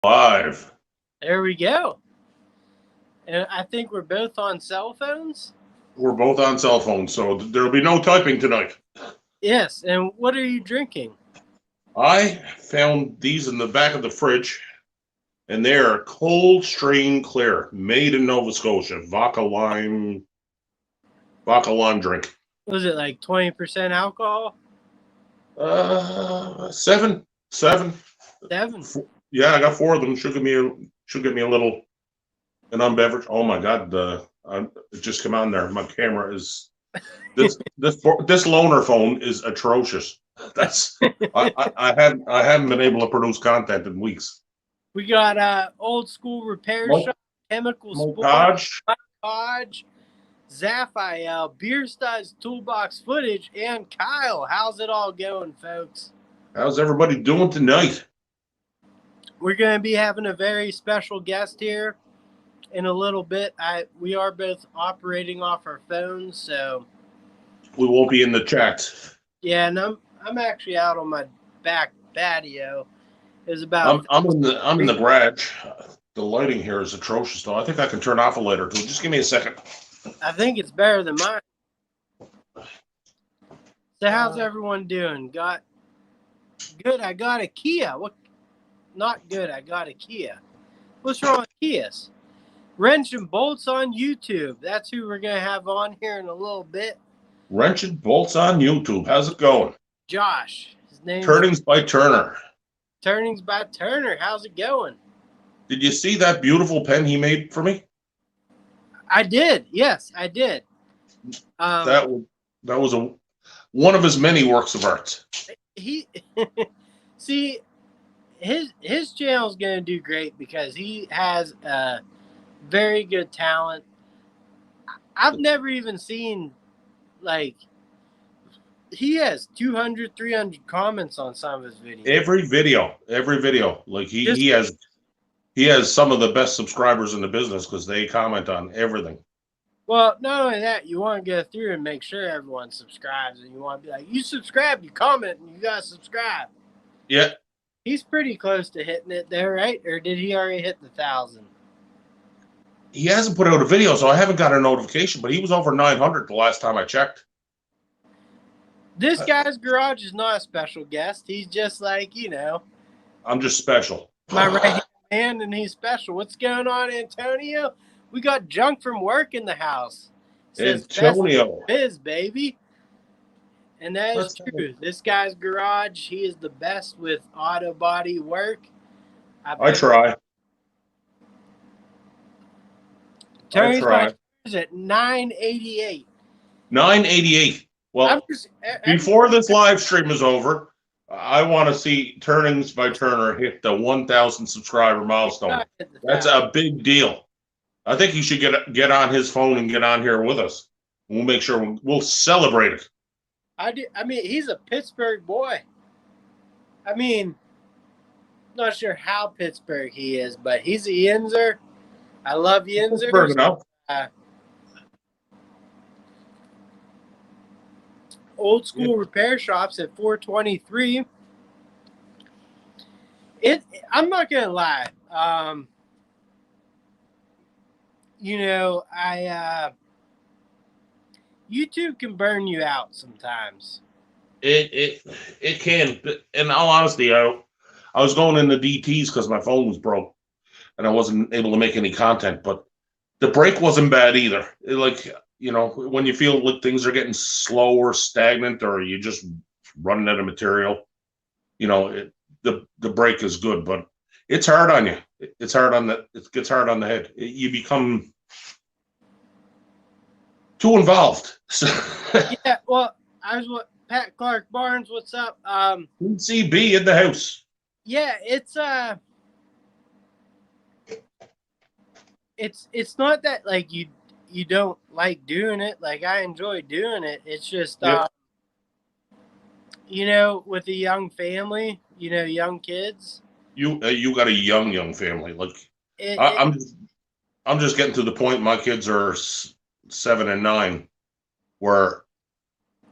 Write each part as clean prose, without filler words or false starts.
Live. There we go. And I think we're both on cell phones. We're both on cell phones, so there'll be no typing tonight. Yes. And what are you drinking? I found these in the back of the fridge, and they are cold strain clear, made in Nova Scotia. Vodka lime drink. Was it like 20% alcohol? Seven. Seven. Yeah, I got four of them. Should get me a little an unbeverage. Oh my God, it just come on there. My camera is this loaner phone is atrocious. That's I haven't been able to produce content in weeks. We got old school repair Mo- shop, chemical sport, Montage. Hodge, Zaphael, Beer Studs, Toolbox Footage, and Kyle. How's it all going, folks? How's everybody doing tonight? We're going to be having a very special guest here in a little bit. We are both operating off our phones, so We won't be in the chat. yeah. And I'm actually out on my back patio. It's I'm about I'm in the garage. The lighting here is atrocious, though. I think I can turn off a light or two. Just give me a second. I think it's better than mine. So how's everyone doing? Got good. I got a Kia. What? Not good. I got a Kia. What's wrong with Kias? Wrench and Bolts on YouTube. That's who we're gonna have on here in a little bit. Wrench and Bolts on YouTube. How's it going? Josh. His name. Turnings by Turner. Turnings by Turner. How's it going? Did you see that beautiful pen he made for me? I did. Yes, I did. That was one of his many works of art. He see his channel's gonna do great because he has a very good talent. I've never even seen like he has 200, 300 comments on some of his videos. Every video. Like he has some of the best subscribers in the business because they comment on everything. Well, not only that, you want to go through and make sure everyone subscribes, and you want to be like, you subscribe, you comment, and you gotta subscribe. Yeah. He's pretty close to hitting it there, right? Or did he already hit the 1,000? He hasn't put out a video, so I haven't got a notification, but he was over 900 the last time I checked. This guy's garage is not a special guest. He's just like, I'm just special. my right hand, and he's special. What's going on, Antonio? We got junk from work in the house. Says Antonio. Biz, baby. And that is true. This guy's garage, he is the best with auto body work. I try. Tony's at 988. 988. Well, before this live stream is over, I want to see Turnings by Turner hit the 1,000 subscriber milestone. That's a big deal. I think he should get on his phone and get on here with us. We'll make sure we'll celebrate it. I mean, he's a Pittsburgh boy. I mean, not sure how Pittsburgh he is, but he's a Yinzer. I love Yinzers. Pittsburgh enough. Old school repair shops at 423. I'm not gonna lie. YouTube can burn you out sometimes. It can. In all honesty, I was going into DTs because my phone was broke and I wasn't able to make any content. But the break wasn't bad either. When you feel like things are getting slow or stagnant, or you just running out of material, the break is good, but it's hard on you. It gets hard on the head. You become too involved. Yeah, well, Pat Clark Barnes, what's up? CB in the house. Yeah, it's not that like you don't like doing it. Like, I enjoy doing it. It's just with a young family, young kids. You got a young family. Like I'm just getting to the point. My kids are 7 and 9, where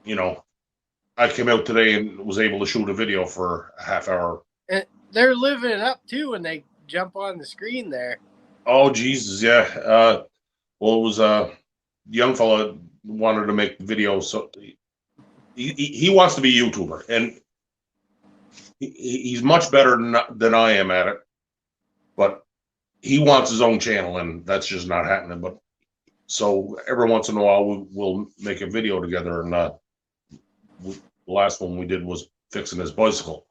I came out today and was able to shoot a video for a half hour. And they're living it up too when they jump on the screen there. Oh Jesus, yeah. Well, it was young fella wanted to make videos, so he wants to be a YouTuber, and he's much better than I am at it. But he wants his own channel, and that's just not happening. But so every once in a while, we'll make a video together, and the last one we did was fixing his bicycle.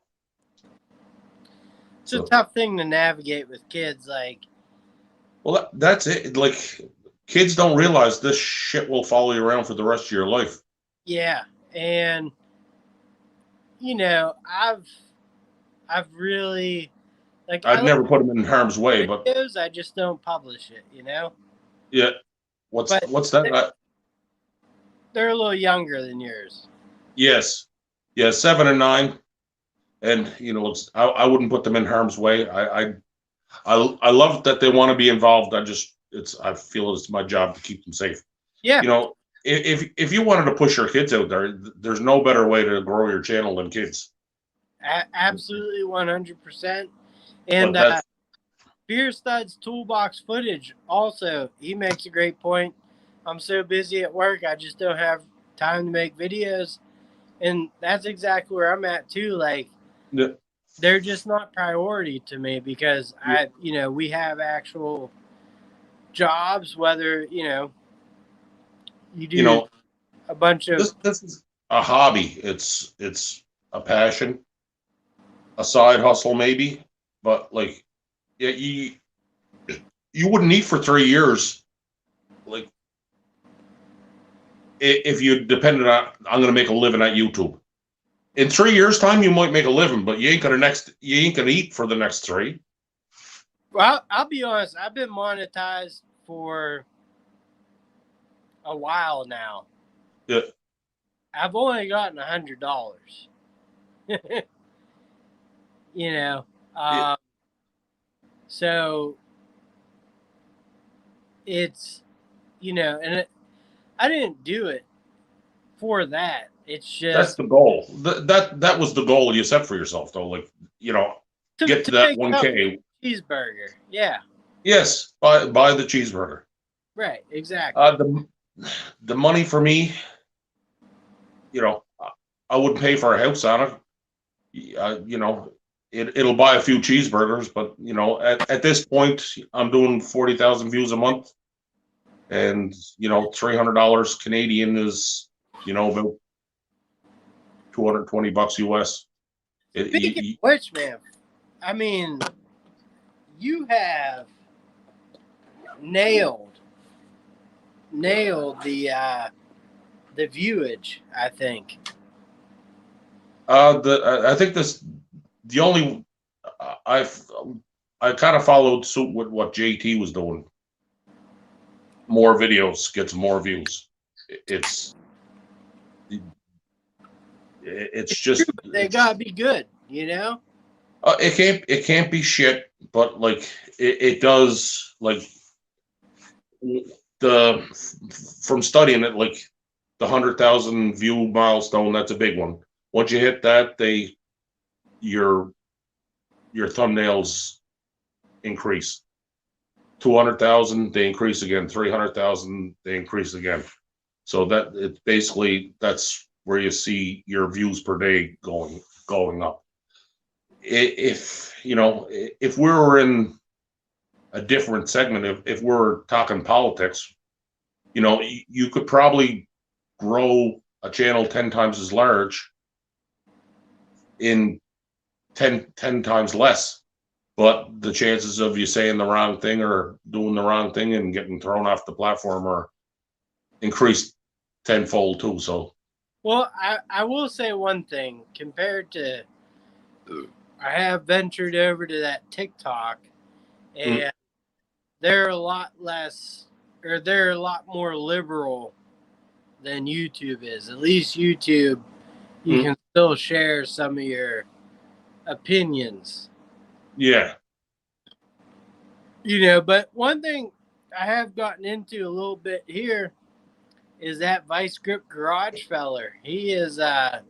It's a tough thing to navigate with kids. Like, well, that's it. Like, kids don't realize this shit will follow you around for the rest of your life. Yeah, and you know, I've really like I'd never put them in harm's way, but I just don't publish it. You know. Yeah. What's that? They're a little younger than yours. Yes. Yeah, 7 and 9. And you know, I wouldn't put them in harm's way. I love that they want to be involved. I feel it's my job to keep them safe. Yeah. You know, if you wanted to push your kids out there, there's no better way to grow your channel than kids. Absolutely, 100%. And Beer Stud's toolbox footage also, he makes a great point. I'm so busy at work, I just don't have time to make videos. And that's exactly where I'm at too. Like, yeah. They're just not priority to me because we have actual jobs, whether, you do a bunch of. This is a hobby. It's a passion, a side hustle maybe, but like, yeah, you wouldn't eat for 3 years, like, if you depended on, I'm going to make a living at YouTube. In 3 years' time, you might make a living, but you ain't gonna eat for the next 3. Well, I'll be honest. I've been monetized for a while now. Yeah. I've only gotten $100. Yeah. So it's, and I didn't do it for that. It's just that's the goal. That was the goal you set for yourself, though. Like, get to that 1K cheeseburger. Yeah. Yes, buy the cheeseburger. Right. Exactly. The money for me, I wouldn't pay for a house on it. It'll buy a few cheeseburgers, but at this point, I'm doing 40,000 views a month, and $300 Canadian is about $220 US. Speaking of which, man, I mean, you have nailed the viewage, I think. I think the only I kind of followed suit with what JT was doing. More videos gets more views. It's just they gotta be good, It can't be shit, but like it does, like, from studying it, like the 100,000 view milestone, that's a big one. Once you hit that, your thumbnails increase. 200,000, they increase again. 300,000, they increase again. So that it's basically, that's where you see your views per day going up. If we were in a different segment, if we're talking politics, you could probably grow a channel 10 times as large in 10 times less. But the chances of you saying the wrong thing or doing the wrong thing and getting thrown off the platform are increased tenfold too. So, well, I will say one thing compared to, I have ventured over to that TikTok, and they're a lot more liberal than YouTube is. At least YouTube, you can still share some of your opinions. Yeah. But one thing I have gotten into a little bit here is that Vice Grip Garage feller. He is like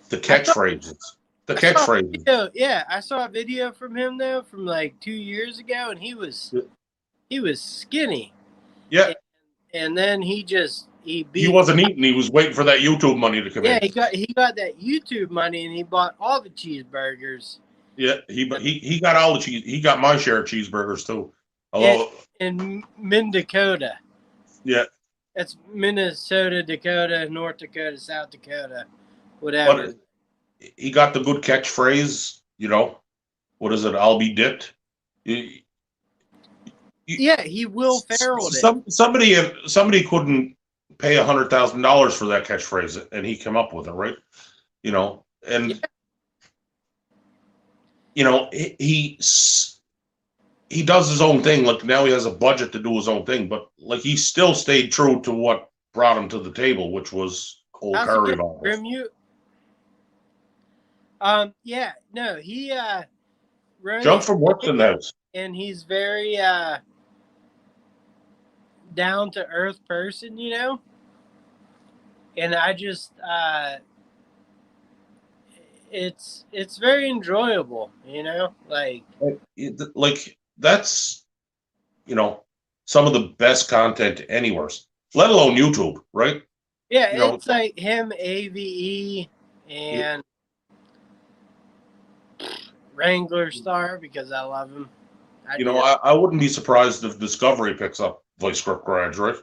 the catchphrases. The catchphrase. Yeah, I saw a video from him though from like 2 years ago, and he was skinny. Yeah. And then he beat. He wasn't eating. He was waiting for that YouTube money to come in. Yeah, he got that YouTube money, and he bought all the cheeseburgers. Yeah, he got all the cheese. He got my share of cheeseburgers too. Although in Dakota. Yeah. That's Minnesota, Dakota, North Dakota, South Dakota, whatever. But he got the good catchphrase, you know. What is it? I'll be dipped. Yeah, he Will Ferrell did. Somebody couldn't pay $100,000 for that catchphrase, and he came up with it, right? You know, and yeah. You know, he does his own thing. Like now he has a budget to do his own thing, but like he still stayed true to what brought him to the table, which was old curry balls. Yeah, no, he Jump from work in the house, and he's very down to earth person, you know. And I just it's very enjoyable, you know, like that's, you know, some of the best content anywhere, let alone YouTube, right? Yeah, you it's know, like him, AVE, and Wrangler Star, because I love him. I wouldn't be surprised if Discovery picks up Vice Grip Garage, right?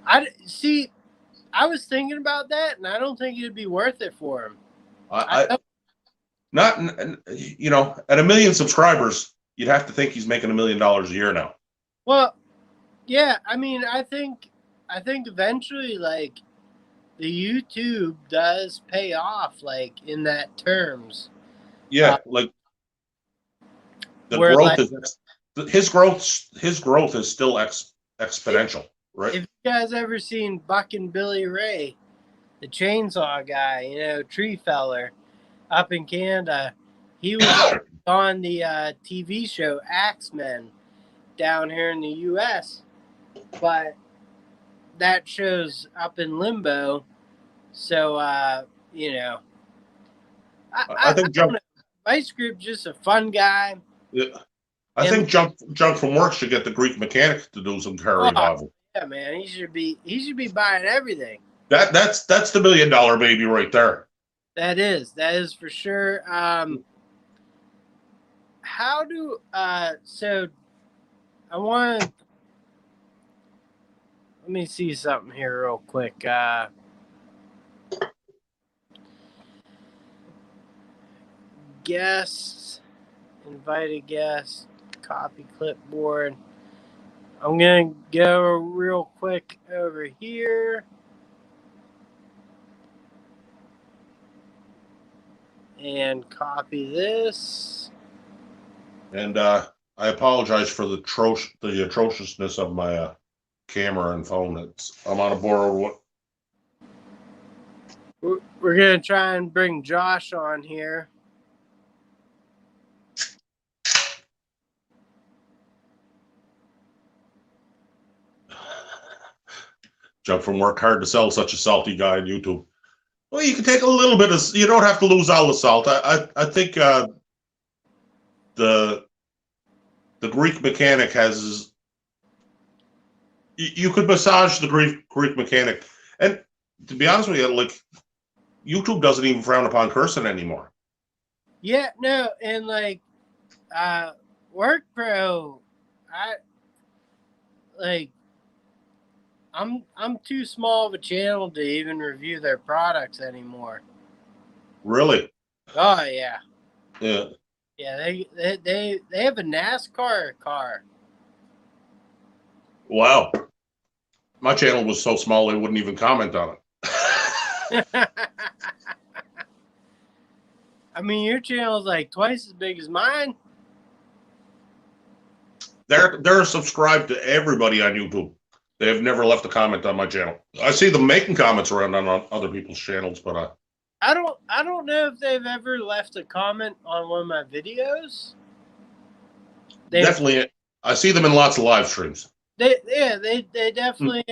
I was thinking about that, and I don't think it'd be worth it for him. Not, you know, at 1 million subscribers, you'd have to think he's making $1 million a year now. Well, yeah, I mean, I think eventually, like, the YouTube does pay off, like, in that terms. Yeah, like the growth his growth is still exponential, right? If you guys ever seen Buck and Billy Ray, the chainsaw guy, you know, tree feller up in Canada, he was on the TV show Axemen down here in the U.S., but that show's up in limbo. So, you know, I think Vice Grip's just a fun guy. Yeah, I think Junk from Work should get the Greek Mechanic to do some curry revival. Yeah, man, he should be buying everything. That's the $1 million baby right there. That is for sure. How do so I want to let me see something here real quick. Guests, invited guests, copy clipboard. I'm gonna go real quick over here. And copy this. And I apologize for the atrociousness of my camera and phone. I'm on a borrowed one. We're gonna try and bring Josh on here. Jump from Work, hard to sell such a salty guy on YouTube. Well, you can take a little bit of. You don't have to lose all the salt. I think the Greek Mechanic has. You could massage the Greek Mechanic, and to be honest with you, like YouTube doesn't even frown upon cursing anymore. Yeah, no, and like Work Pro, I'm too small of a channel to even review their products anymore. Really? Oh yeah. Yeah. Yeah, they have a NASCAR car. Wow. My channel was so small they wouldn't even comment on it. I mean, your channel's like twice as big as mine. They're subscribed to everybody on YouTube. They have never left a comment on my channel. I see them making comments around on other people's channels, but I don't know if they've ever left a comment on one of my videos. Definitely, I see them in lots of live streams. They definitely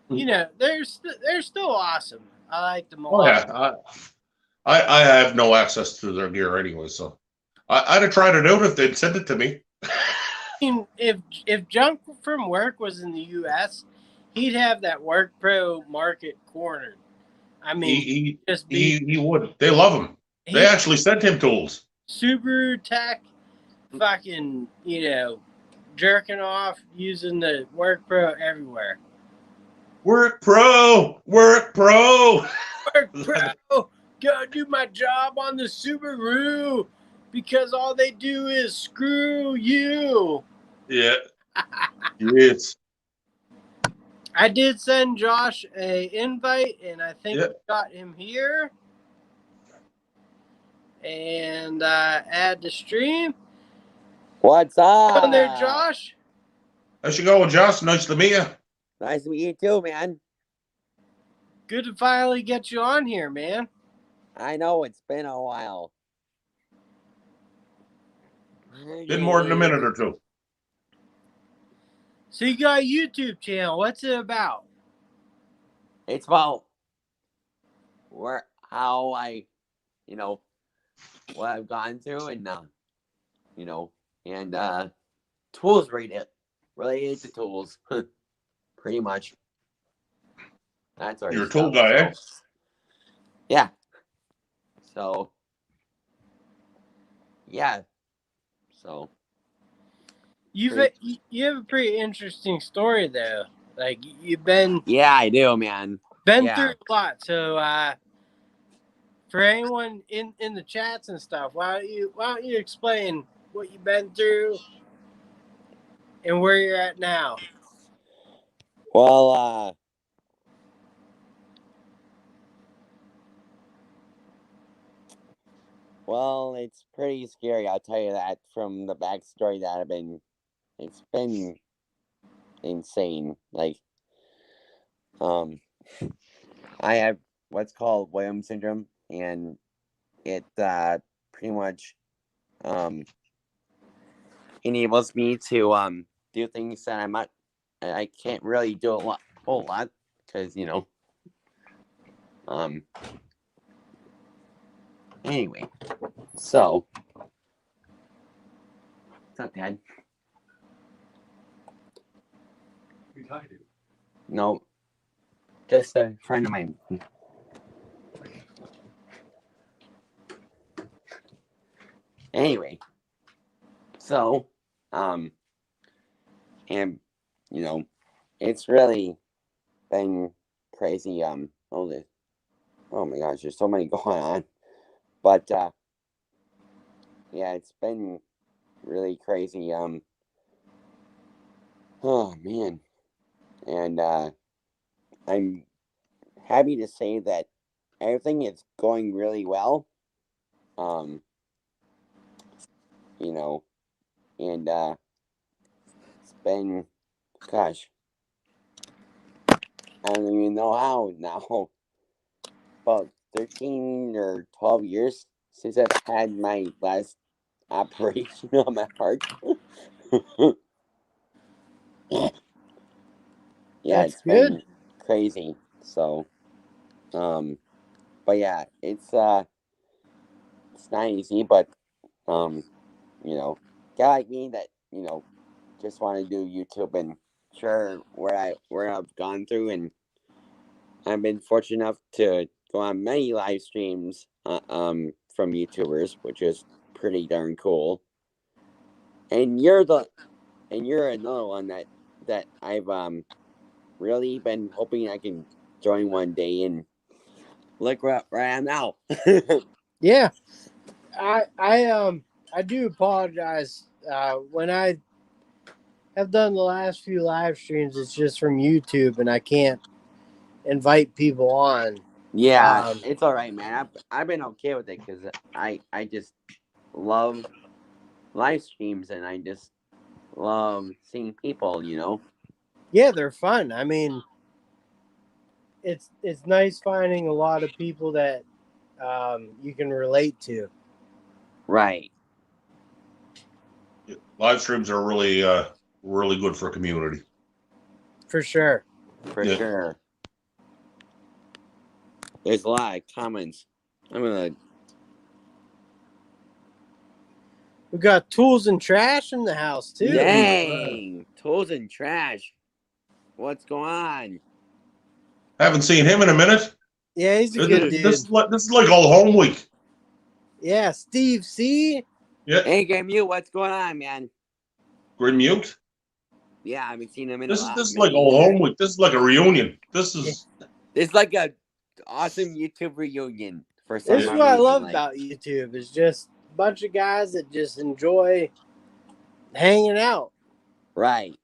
you know, they're still awesome. I like them a lot. Yeah, I have no access to their gear anyway, so I'd have tried it out if they'd sent it to me. I mean, if Junk from Work was in the U.S., he'd have that Work Pro market cornered. I mean, He would. They love him. They actually sent him tools. Subaru Tech, fucking, jerking off using the Work Pro everywhere. Work Pro, Work Pro, Work Pro. Go do my job on the Subaru because all they do is screw you. Yeah. Yes. I did send Josh a invite, and I think we got him here. And add the stream. What's up? On there, Josh. How's it going, Josh? Nice to meet you. Nice to meet you too, man. Good to finally get you on here, man. I know it's been a while. Been more than a minute or two. So you got a YouTube channel. What's it about? It's about how I, what I've gone through and, and tools related to tools, pretty much. That's our You're a tool guy, eh? Yeah. So, yeah. So. You have a pretty interesting story though. Like you've been. Yeah, I do, man. Been through a lot. So for anyone in the chats and stuff, why don't you explain what you've been through and where you're at now? Well, it's pretty scary. I'll tell you that from the backstory that it's been insane. Like, I have what's called Williams syndrome, and it pretty much enables me to do things that I can't really do a whole lot because anyway, so what's up, Dad? Who you talking to? No, just a friend of mine. Anyway, so and it's really been crazy. Oh my gosh, there's so many going on, but yeah, it's been really crazy. Oh man, and I'm happy to say that everything is going really well. And it's been, gosh, I don't even know how now. About 13 or 12 years since I've had my last operation on my heart. Yeah, That's it's good. been crazy. So, but yeah, it's not easy, but guy like me that just want to do YouTube and share where I've gone through, and I've been fortunate enough to go on many live streams from YouTubers, which is pretty darn cool. And you're another one that I've really been hoping I can join one day, and look where I am now. Yeah, I do apologize. When I have done the last few live streams, it's just from YouTube, and I can't invite people on. Yeah, it's all right, man. I've been okay with it because I just love live streams, and I just love seeing people, Yeah, they're fun. I mean, it's nice finding a lot of people that you can relate to. Right. Live streams are really really good for a community. For sure. For sure. There's a lot of comments I'm gonna. We got tools and trash in the house too. Dang, tools and trash. What's going on? Haven't seen him in a minute. Yeah, he's a good dude. This is like all home week. Yeah, Steve C. Yeah. Hey, Game U, what's going on, man? Grim Mute. Yeah, I haven't seen him in This a is lot. this is like all home week. This is like a reunion. This is It's like a awesome YouTube reunion for some This is reason. what I love like, about YouTube. It's just a bunch of guys that just enjoy hanging out. right.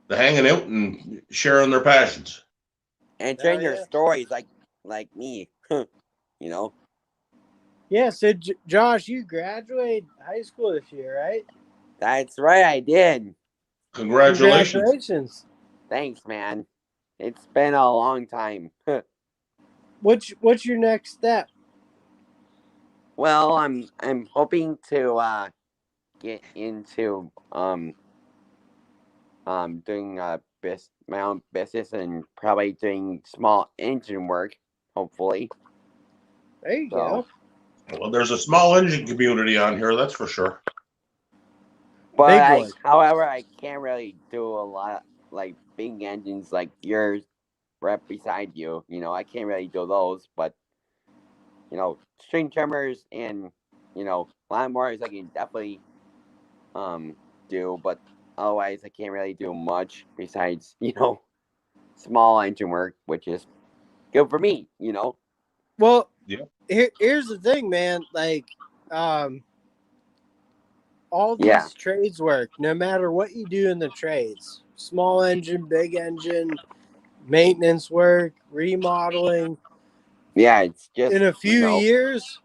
the hanging out and sharing their passions. And sharing Oh, their yeah. stories like me. You know? Yeah, so Josh, you graduated high school this year, right? That's right, I did. Congratulations. Congratulations. Thanks, man. It's been a long time. What's your next step? Well, I'm hoping to get into doing my own business and probably doing small engine work, hopefully. There you go. Well, there's a small engine community on here, that's for sure. But Big one. however, I can't really do a lot like big engines like yours right beside you. You know, I can't really do those, but string trimmers and lawnmowers I can definitely do, but otherwise I can't really do much besides small engine work, which is good for me. Well, Yeah. here's the thing, man. Like, all these trades work, no matter what you do in the trades. Small engine, big engine, maintenance work, remodeling. Yeah, it's just In a few years,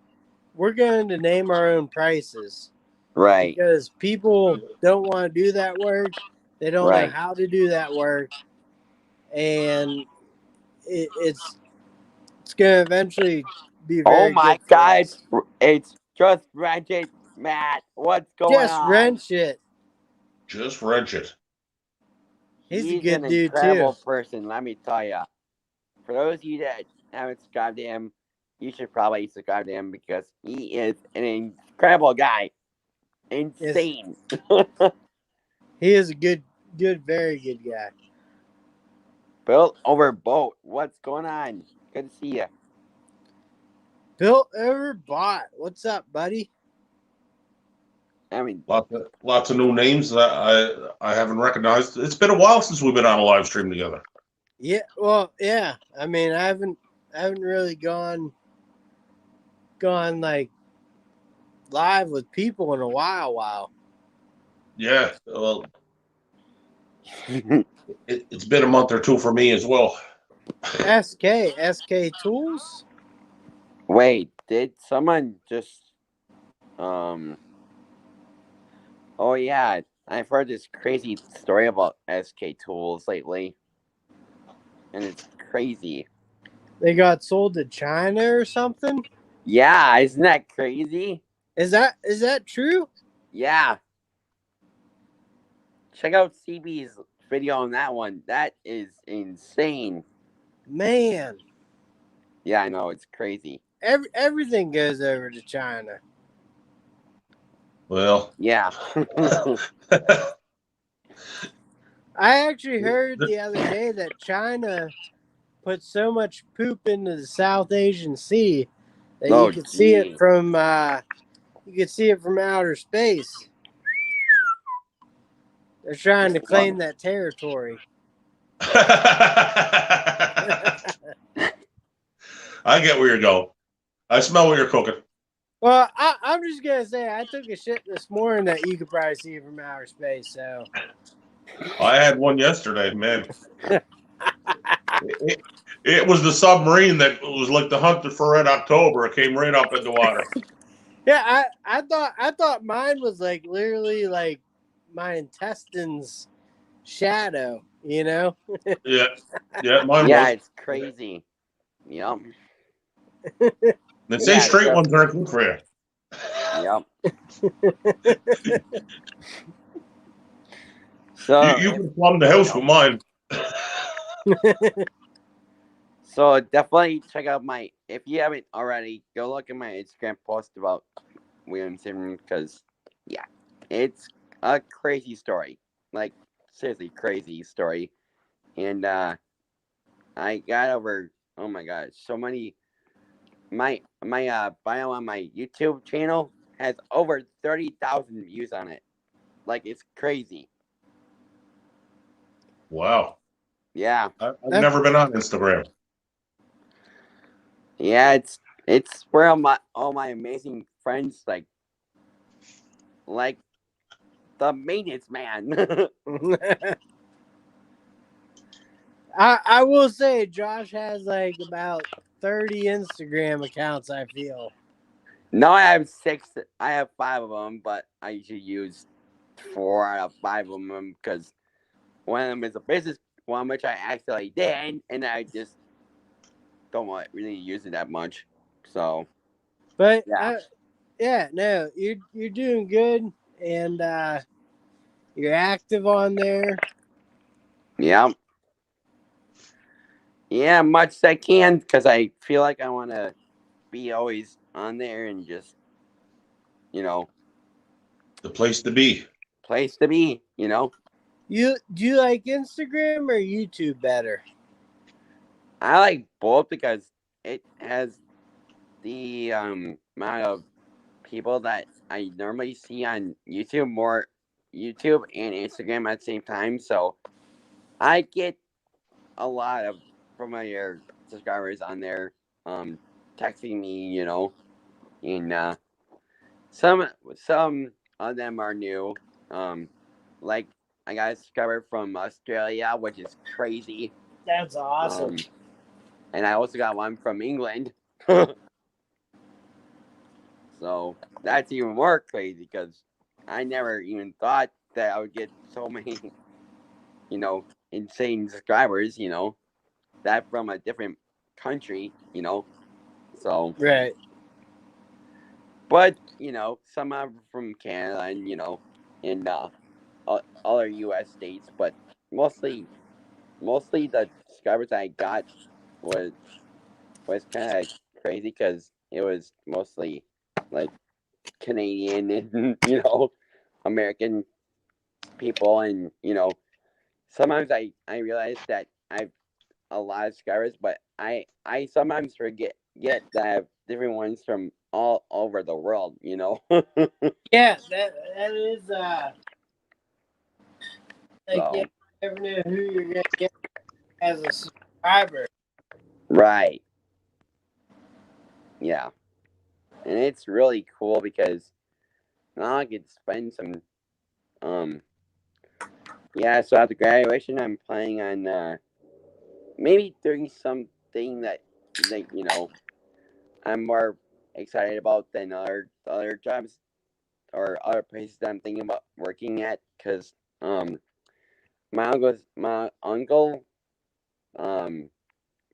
we're going to name our own prices. Right. Because people don't want to do that work. They don't know how to do that work. And it's going to eventually be very Oh my good God, it's just wretched, Matt. What's going on? Just wrench it. Just wrench it. He's a good an dude, incredible too. person, let me tell you. For those of you that haven't subscribed to him, you should probably subscribe to him because he is an incredible guy. Insane. Yes. He is a good, very good guy. Built over boat. What's going on? Good to see you. Built over bot. What's up, buddy? I mean, lots of new names that I haven't recognized. It's been a while since we've been on a live stream together. Yeah, well, yeah. I mean, I haven't really gone like live with people in a while. Yeah, well, it's been a month or two for me as well. SK Tools. Wait, did someone just Oh yeah, I've heard this crazy story about SK Tools lately, and it's crazy. They got sold to China or something? Yeah, isn't that crazy? Is that true? Yeah. Check out CB's video on that one. That is insane. Man. Yeah, I know, it's crazy. Everything goes over to China. Well, yeah. I actually heard the other day that China put so much poop into the South Asian Sea that you could see it from outer space. They're trying to claim that territory. I get where you're going. I smell what you're cooking. Well, I'm just gonna say I took a shit this morning that you could probably see from outer space. So I had one yesterday, man. It was the submarine that was like the Hunter for Red October. It came right up in the water. Yeah, I thought mine was like literally like my intestines shadow, you know? Yeah, mine was. It's crazy. Yep. They say straight ones aren't good for you. Yep. So you can plumb the house with mine. So definitely check out my if you haven't already, go look at my Instagram post about Williamson because, yeah, it's a crazy story. Like, seriously, crazy story. And I got over, oh my god, so many. My bio on my YouTube channel has over 30,000 views on it. Like, it's crazy. Wow. Yeah. I've That- never been on Instagram. Yeah, it's where all my amazing friends like the maintenance man. I will say Josh has like about 30 Instagram accounts, I feel. No, I have 6. I have 5 of them, but I usually use 4 out of 5 of them because one of them is a business one, which I actually did, and I just don't want really use it that much. So But yeah, yeah, no, you're doing good, and you're active on there. yeah, yeah, much as I can because I feel like I want to be always on there and just you know The place to be. place to be. Do you like Instagram or YouTube better? I like both because it has the amount of people that I normally see on YouTube more YouTube and Instagram at the same time. So I get a lot of familiar subscribers on there texting me, and some of them are new. Like I got a subscriber from Australia, which is crazy. That's awesome. And I also got one from England. So that's even more crazy because I never even thought that I would get so many, insane subscribers, that from a different country. So, Right. but, some are from Canada and other U.S. states, but mostly, mostly the subscribers I got was kind of crazy because it was mostly like Canadian and, American people. And, sometimes I realize that I've a lot of subscribers, but I sometimes get that I have different ones from all over the world. Yeah, that is like So you never know who you're gonna get as a subscriber. right, yeah, and it's really cool because now I get to spend some yeah. So after graduation, I'm planning on maybe doing something that I'm more excited about than other jobs or other places that I'm thinking about working at because my uncle um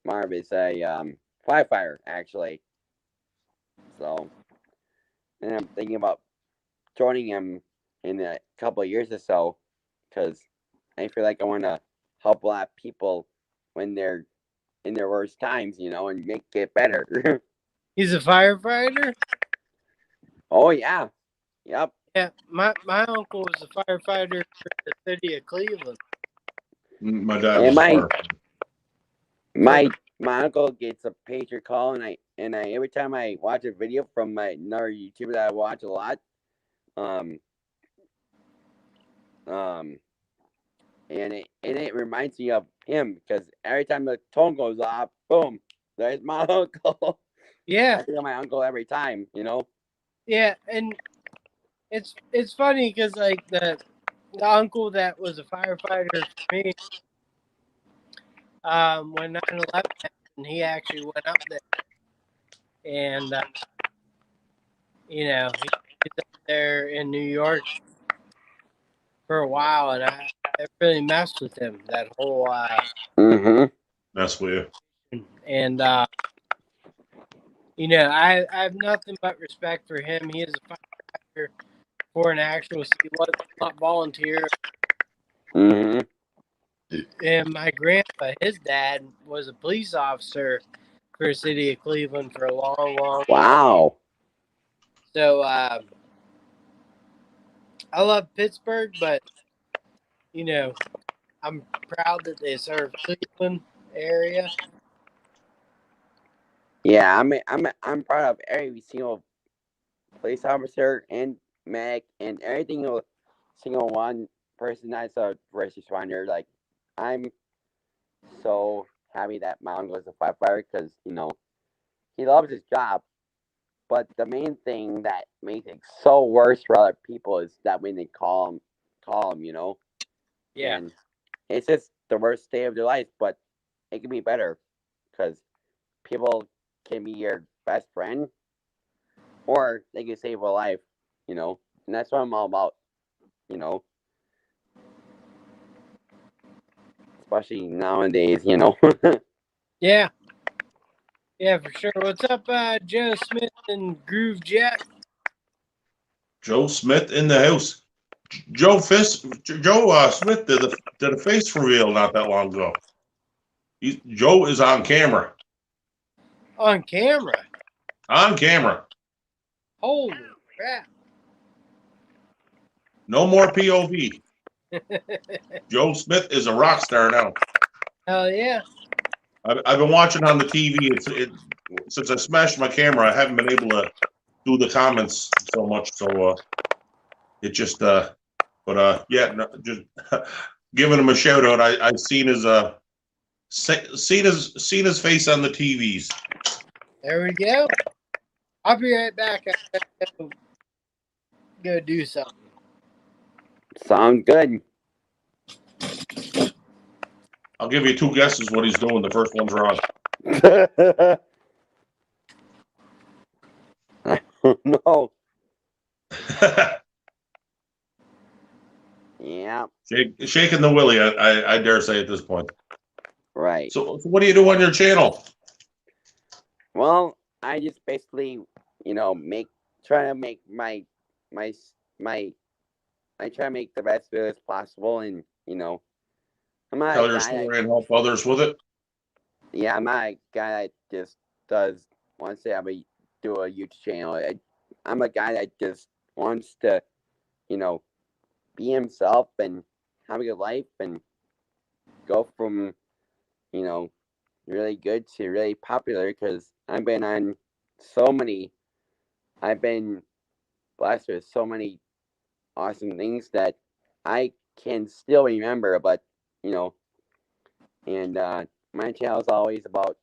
Marv is a firefighter actually. So and I'm thinking about joining him in a couple of years or so because I feel like I want to help a lot of people when they're in their worst times, and make it better. He's a firefighter. Oh yeah, yep. Yeah, my uncle was a firefighter for the city of Cleveland. My dad And was a my fire. my my uncle gets a pager call, and I every time I watch a video from another YouTuber that I watch a lot, um um and it reminds me of him because every time the tone goes off, boom, there's my uncle. Yeah, I think of my uncle every time. yeah, and it's funny because like the uncle that was a firefighter for me, when 9/11 happened, he actually went up there, and he was up there in New York for a while, and I really messed with him that whole Mm-hmm. That's weird. and I have nothing but respect for him. He is a firefighter for an actual. He was not volunteer. Mm-hmm. And my grandpa, his dad, was a police officer for the city of Cleveland for a long, long time. Wow. So I love Pittsburgh, but I'm proud that they serve Cleveland area. Yeah, I'm proud of every single police officer and medic and every single one person that's a first responder. Like, I'm so happy that Mom goes to firefighter because he loves his job. But the main thing that makes it so worse for other people is that when they call him, Yeah. and it's just the worst day of their life. But it can be better because people can be your best friend, or they can save a life, and that's what I'm all about, you know, especially nowadays. Yeah. Yeah, for sure. What's up, Joe Smith and Groove Jack? Joe Smith in the house. Joe Smith did a face reveal not that long ago. Joe is on camera. On camera. On camera. Holy crap. No more POV. Joe Smith is a rock star now. Hell yeah. I've been watching on the TV. Since I smashed my camera, I haven't been able to do the comments so much. So it just yeah, no, just giving him a shout out. I seen his seen his face on the TVs. There we go. I'll be right back. I gotta go do something. Sounds good. I'll give you two guesses what he's doing. The first one's wrong. No. Yeah. Shaking the willy, I dare say at this point. Right. So what do you do on your channel? Well, I just basically, try to make my I try to make the best videos possible, and I'm not Tell a your guy story and help others with it. I'm not a guy that just does wants to do a YouTube channel. I'm a guy that just wants to, be himself and have a good life and go from, really good to really popular because I've been blessed with so many awesome things that I can still remember, but, and my channel is always about,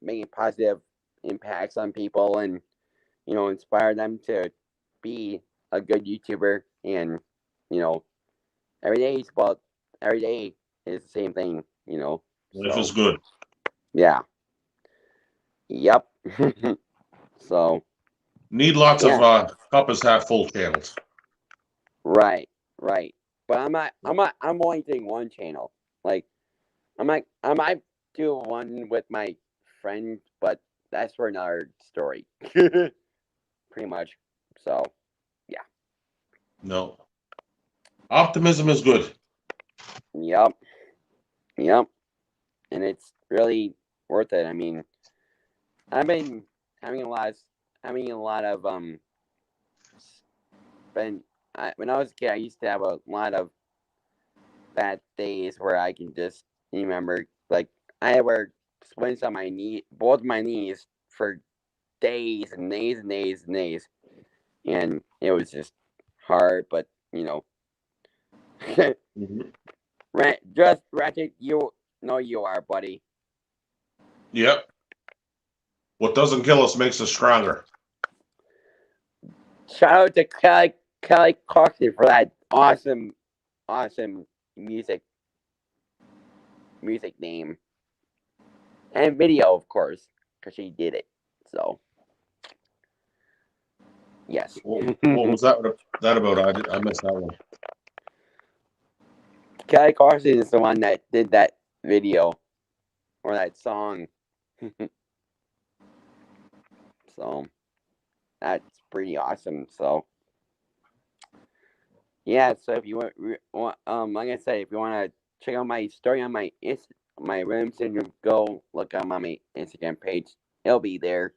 making positive impacts on people and, inspire them to be a good YouTuber. And, every day is the same thing, Life so is good. yeah. Yep. So Need lots yeah. of cup is half full channels. Right. But I'm only doing one channel. Like I might do one with my friend, but that's for another story. Pretty much. So yeah. No. Optimism is good. Yep. And it's really worth it. I mean, I've been having a lot of when I was a kid, I used to have a lot of bad days where I can just remember, like, I had where splints on both my knees for days and days and days and days, and it was just hard. But Mhm. just Ratchet, you know you are, buddy. Yep. What doesn't kill us makes us stronger. Shout out to Kelly Clarkson for that awesome music name and video, of course, because she did it. So yes. What was that about? I missed that one. Kelly Clarkson is the one that did that video or that song. So that's pretty awesome. So yeah, so if you want like I said, if you want to check out my story on my room syndrome, go look on my Instagram page. It'll be there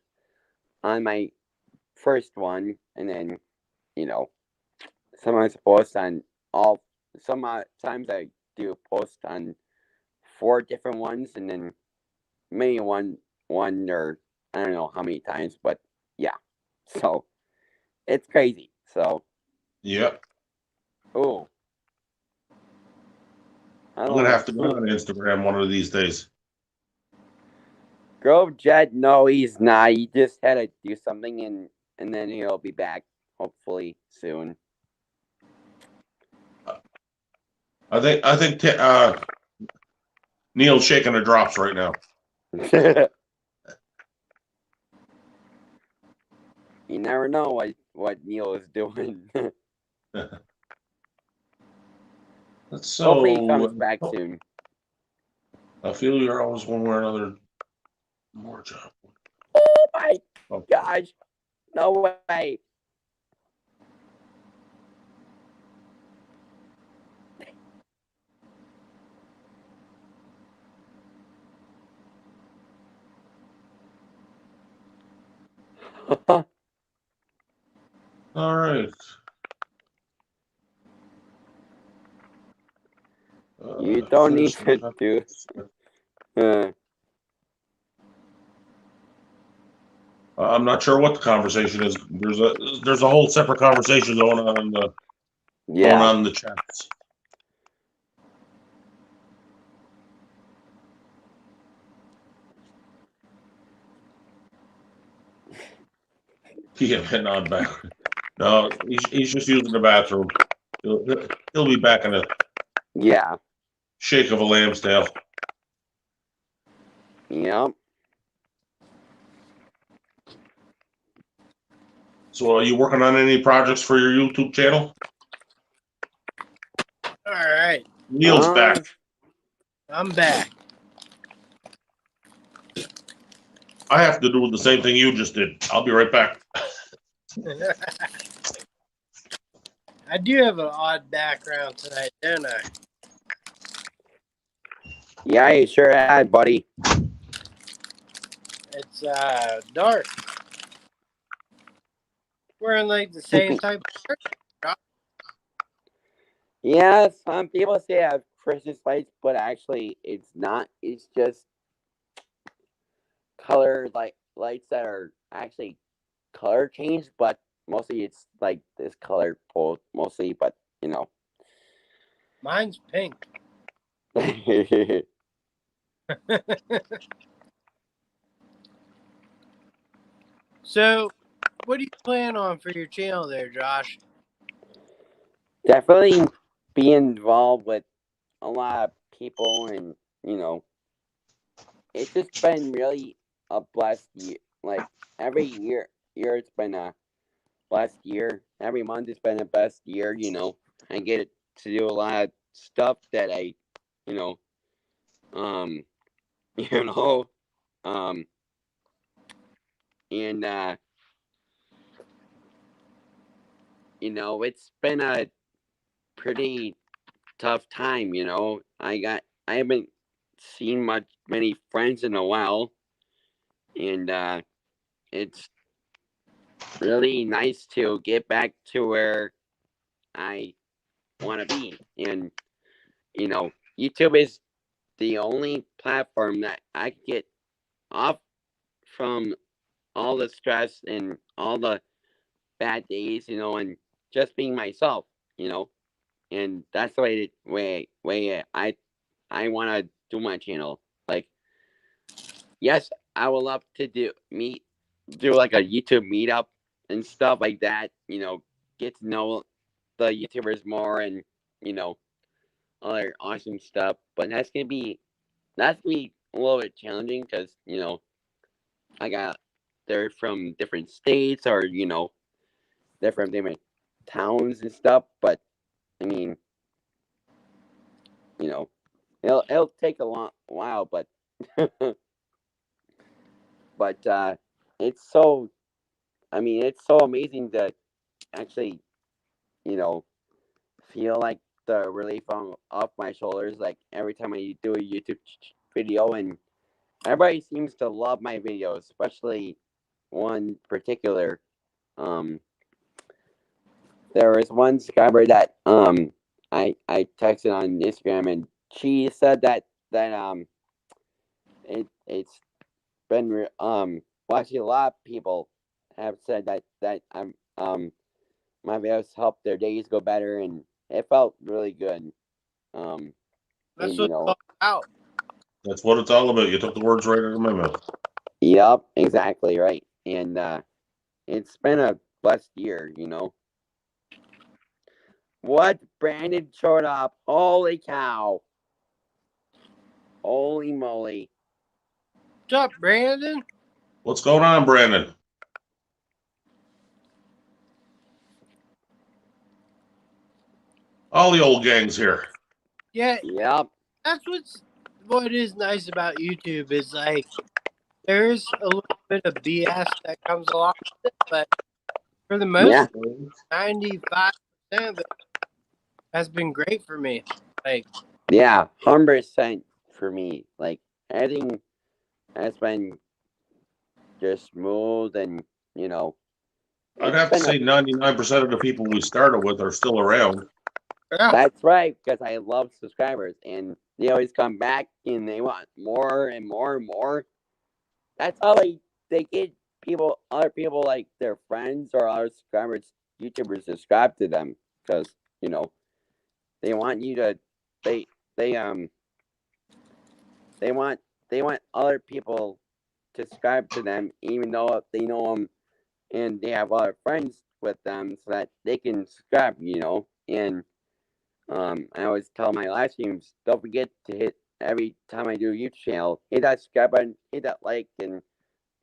on my first one, and then sometimes I post on all. Sometimes I do post on 4 different ones, and then maybe one or I don't know how many times, but yeah. So it's crazy. So Yeah. oh, I I'm don't gonna know. have to go on Instagram one of these days. Grove Jet, no, he's not. He just had to do something, and then he'll be back hopefully soon. I think Neil's shaking the drops right now. You never know what Neil is doing. So Hopefully he comes back soon. I feel you're always one way or another more job. Oh my Oh. gosh. No way. All right. You don't need to do. I'm not sure what the conversation is. There's a whole separate conversation going on in the Yeah. in the chats. Yeah, getting on back. No, he's just using the bathroom. He'll be back in a shake of a lamb's tail. Yep. So, are you working on any projects for your YouTube channel? All right. Neil's back. I'm back. I have to do the same thing you just did. I'll be right back. I do have an odd background tonight, don't I? Yeah, you sure had, buddy. It's dark. Wearing like the same type of shirt. Yeah, some people say I have Christmas lights, but actually it's not. It's just color lights that are actually color changed, but mostly it's like this color pole mostly, but Mine's pink. So, what do you plan on for your channel there, Josh? Definitely be involved with a lot of people, and it's just been really a blessed year. Like every year it's been a blessed year. Every month it's been a best year. I get to do a lot of stuff that I, you know, um, you know, um, and it's been a pretty tough time. I haven't seen many friends in a while, and it's really nice to get back to where I want to be. And YouTube is the only platform that I can get off from all the stress and all the bad days, and just being myself, and that's the way I want to do my channel. Like, yes, I would love to do like a YouTube meetup and stuff like that. Get to know the YouTubers more, and you know other awesome stuff. But that's gonna be a little bit challenging because I got they're from different states, or they're from different towns and stuff. But I mean, it'll take a long while, but but it's so it's so amazing to actually you know feel like the relief off my shoulders, like every time I do a YouTube video, and everybody seems to love my videos, especially one particular. There was one subscriber that I texted on Instagram, and she said that it's been well, actually a lot of people have said that my videos help their days go better, and it felt really good. That's and, what it's all about. That's what it's all about. You took the words right out of my mouth. Yep, exactly right. And it's been a blessed year, What? Brandon showed up. Holy cow. Holy moly. What's up, Brandon? What's going on, Brandon? All the old gangs here. Yeah, Yep. that's what is nice about YouTube is like there's a little bit of BS that comes along with it, but for the most Yeah. 95% of it has been great for me. Like, Yeah. 100% for me. Like, everything has been just smooth and, I'd it's have to been say 99% of the people we started with are still around. yeah, That's right, because I love subscribers, and they always come back and they want more and more and more. That's how they get other people like their friends or other subscribers, YouTubers subscribe to them because they want you to they they they want other people to subscribe to them even though they know them and they have other friends with them so that they can subscribe, and I always tell my live streams, don't forget to hit every time I do a YouTube channel, hit that subscribe button, hit that like, and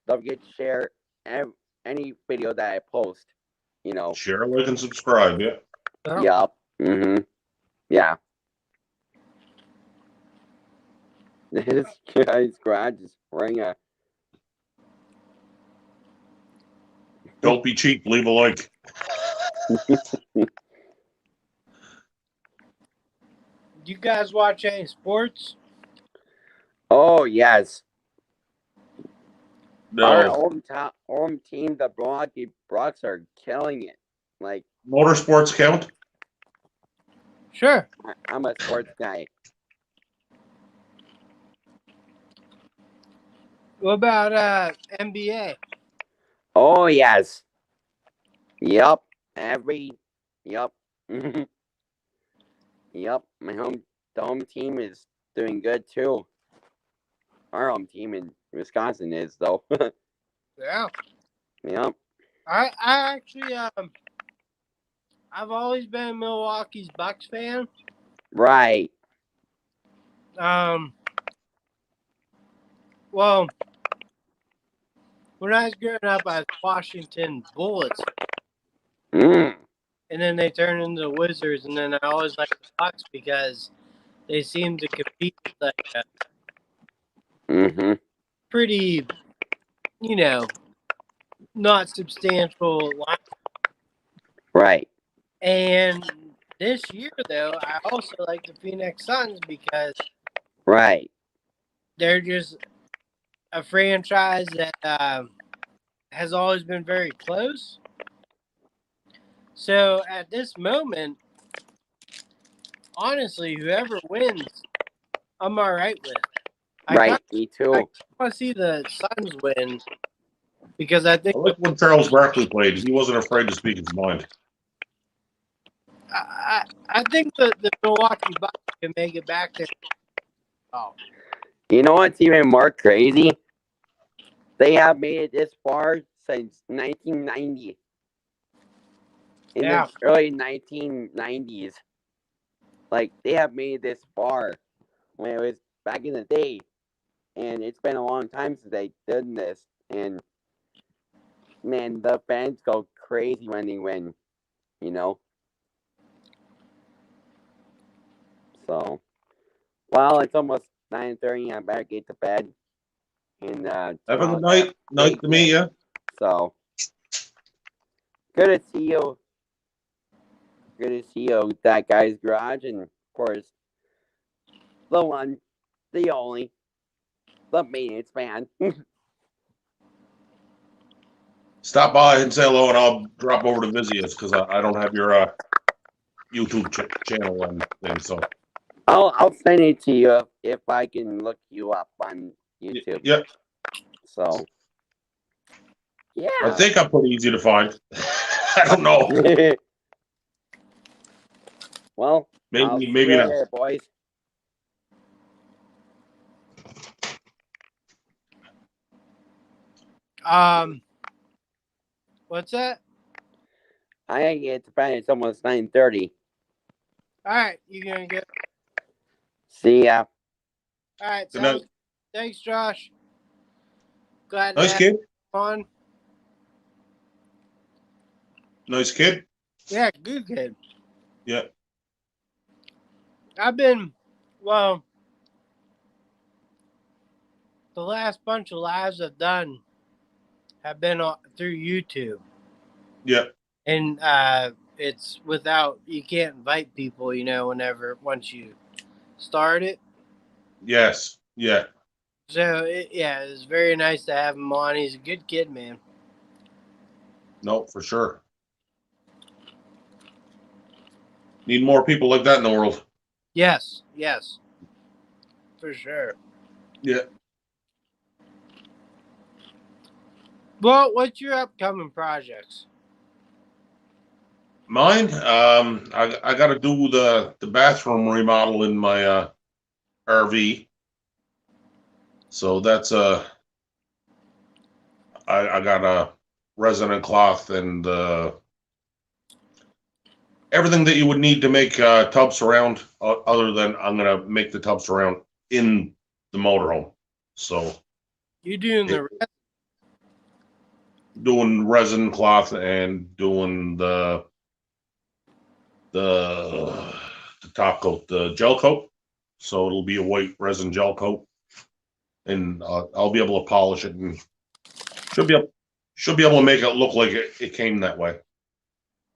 don't forget to share any video that I post. Share, like, and subscribe. Yeah. yeah. Yup. Yeah. This guy's garage is wearing a. Don't be cheap. Leave a like. Do you guys watch any sports? Oh yes. Our No. home team, the Milwaukee Bucks, are killing it. Like Motorsports count? Sure. I'm a sports guy. What about NBA? Oh yes. Yep. Yep. Yep. The home team is doing good too. Our home team in Wisconsin is though. Yeah. Yep. I actually I've always been a Milwaukee's Bucks fan. Right. Well, when I was growing up, I was Washington Bullets, Mm. and then they turned into the Wizards, and then I always liked the Bucks because they seem to compete like a Mm-hmm. pretty, not substantial line. Right. And this year, though, I also like the Phoenix Suns because Right. they're just a franchise that has always been very close. So at this moment, honestly, whoever wins, I'm all right with. Right. Me too. I want to see the Suns win because I think I like when Charles Barkley played. He wasn't afraid to speak his mind. I think the Milwaukee Bucks can make it back there. Oh, You know what's even more crazy? They have made it this far since 1990. In yeah. the early 1990s. Like, they have made it this far when it was back in the day. And it's been a long time since they've done this. And, man, the fans go crazy when they win, So, well, it's almost 9:30. I better get to bed. And Have a tomorrow good night. Night to meet you. So, good to see you. Good to see you, that guy's garage, and of course, the one, the only, the maintenance man. Stop by and say hello, and I'll drop over to Vizia's because I don't have your YouTube channel and thing. So I'll send it to you if I can look you up on YouTube. yeah, So yeah. I think I'm pretty easy to find. I don't know. Well, I'll Maybe see maybe you not. later, boys. What's that? I gotta get to bed. It's almost 9:30. All right, you gonna go? See ya. All right, Good night. sounds. Thanks, Josh. Glad to Nice have kid. you on. Nice kid. Yeah, good kid. Yeah. I've been, well, the last bunch of lives I've done have been through YouTube. Yeah. And it's without, you can't invite people, once you start it. Yes. Yeah. So, it's very nice to have him on. He's a good kid, man. No, for sure. Need more people like that in the world. Yes, for sure. Yeah. Well, what's your upcoming projects? Mine, I got to do the bathroom remodel in my RV. So that's I got a resin cloth and everything that you would need to make tub surround. Other than I'm gonna make the tub surround in the motorhome. So You doing the rest? doing resin cloth and doing the top coat, the gel coat. So it'll be a white resin gel coat, and I'll be able to polish it and should be able to make it look like it came that way.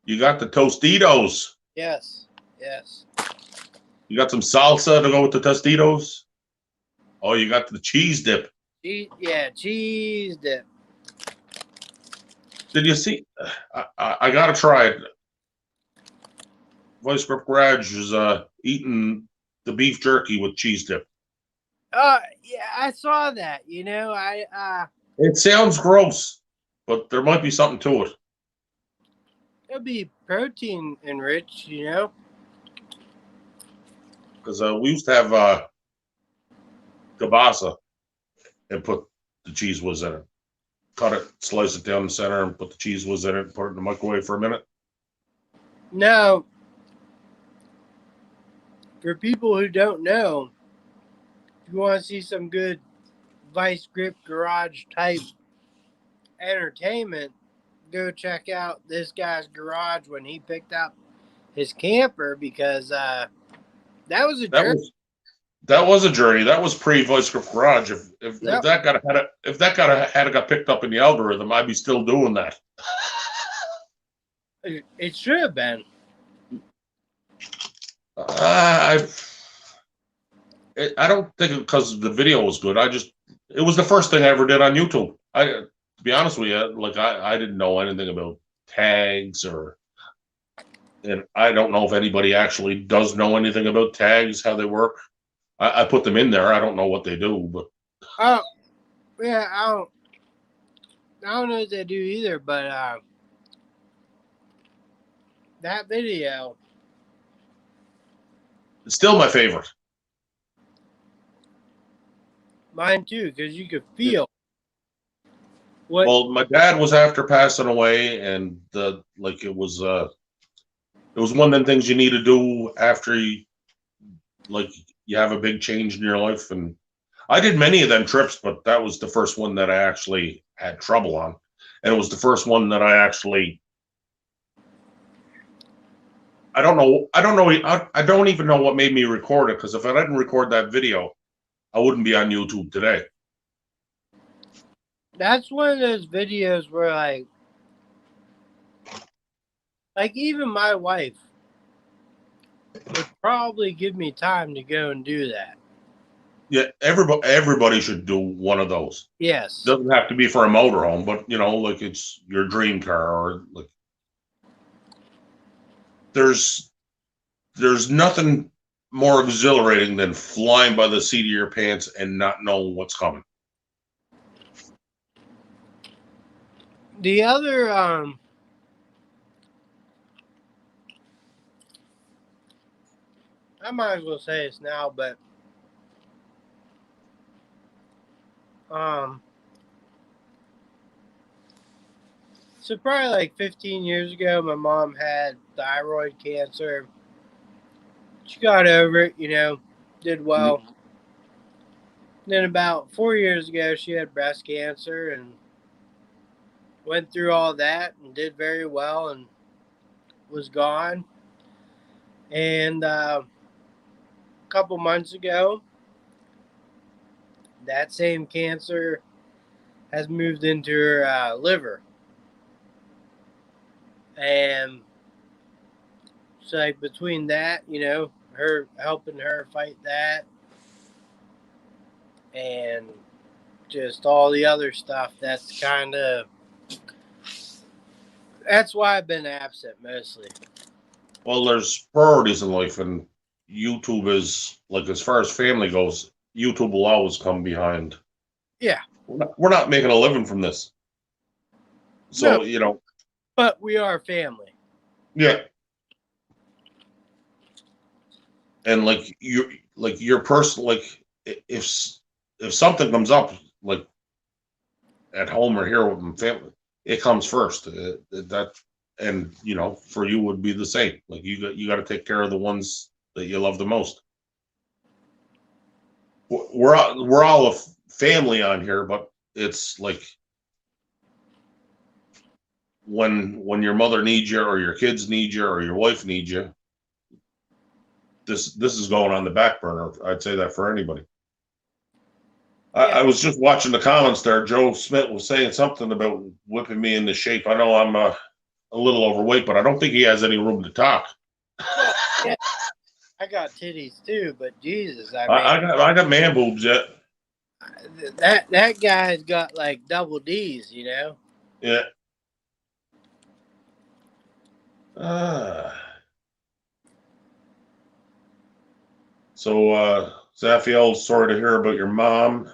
You got the Tostitos. Yes. You got some salsa to go with the Tostitos. Oh, you got the cheese dip. Cheese dip. Did you see? I gotta try it. Vice Grip Garage is eating the beef jerky with cheese dip. Yeah, I saw that. It sounds gross, but there might be something to it. It'll be protein enriched, Because we used to have kielbasa and put the cheese whiz in it. Cut it, slice it down the center, and put the cheese whiz in it, and put it in the microwave for a minute. Now, for people who don't know, if you want to see some good Vice Grip Garage type entertainment, go check out this guy's garage when he picked up his camper, because that was a journey. That was a journey. That was pre Vice Grip Garage. If that got picked up in the algorithm, I'd be still doing that. It should have been. I don't think because the video was good. It was the first thing I ever did on YouTube. To be honest with you, like I didn't know anything about tags and I don't know if anybody actually does know anything about tags, how they work. I put them in there. I don't know what they do, but Oh, yeah, I don't know what they do either, but that video, it's still my favorite. mine too, because you could feel what. Well, my dad was after passing away, and it was one of them things you need to do after you have a big change in your life. And I did many of them trips, but that was the first one that I actually had trouble on, and it was the first one that I actually. I don't know. I don't even know what made me record it, because if I didn't record that video, I wouldn't be on YouTube today. That's one of those videos where like even my wife would probably give me time to go and do that. Yeah, everybody should do one of those. Yes. Doesn't have to be for a motorhome, but like it's your dream car, or like there's nothing more exhilarating than flying by the seat of your pants and not knowing what's coming. The other I might as well say this now, but so probably like 15 years ago, my mom had thyroid cancer. She got over it, did well. Mm-hmm. Then about 4 years ago, she had breast cancer and went through all that and did very well and was gone. And a couple months ago, that same cancer has moved into her liver. And so like between that, her helping her fight that and just all the other stuff, that's why I've been absent mostly. Well, there's priorities in life, and YouTube is, like, as far as family goes, YouTube will always come behind. Yeah. We're not making a living from this. So, no, but we are family. Yeah. And your person, if something comes up, like at home or here with family, it comes first. And for you would be the same. Like you got to take care of the ones that you love the most. We're all a family on here, but it's like when your mother needs you, or your kids need you, or your wife needs you, this is going on the back burner. I'd say that for anybody. Yeah. I was just watching the comments there. Joe Smith was saying something about whipping me into shape. I know I'm a little overweight, but I don't think he has any room to talk. Yeah. I got titties too, but Jesus, I got man boobs yet. That guy's got like double D's, Yeah. So Zaphiel, sorry to hear about your mom.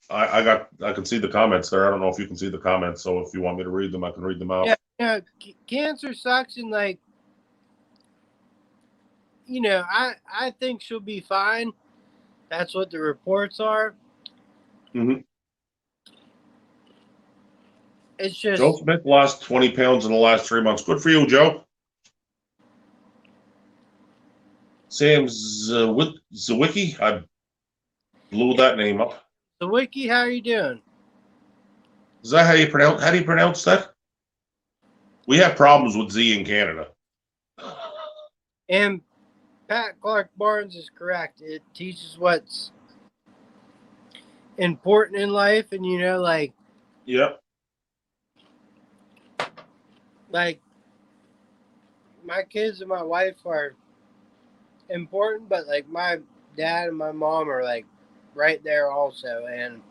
I can see the comments there. I don't know if you can see the comments, so if you want me to read them, I can read them out. Yeah, cancer sucks, and like, I think she'll be fine. That's what the reports are. Mm-hmm. It's just Joe Smith lost 20 pounds in the last 3 months. Good for you, Joe. Sam Zawicki, I blew that name up. Zawicki, how are you doing? Is that how do you pronounce that? We have problems with Z in Canada. And Pat Clark Barnes is correct. It teaches what's important in life, and like. Yep. Like, my kids and my wife are important, but like my dad and my mom are like right there also. And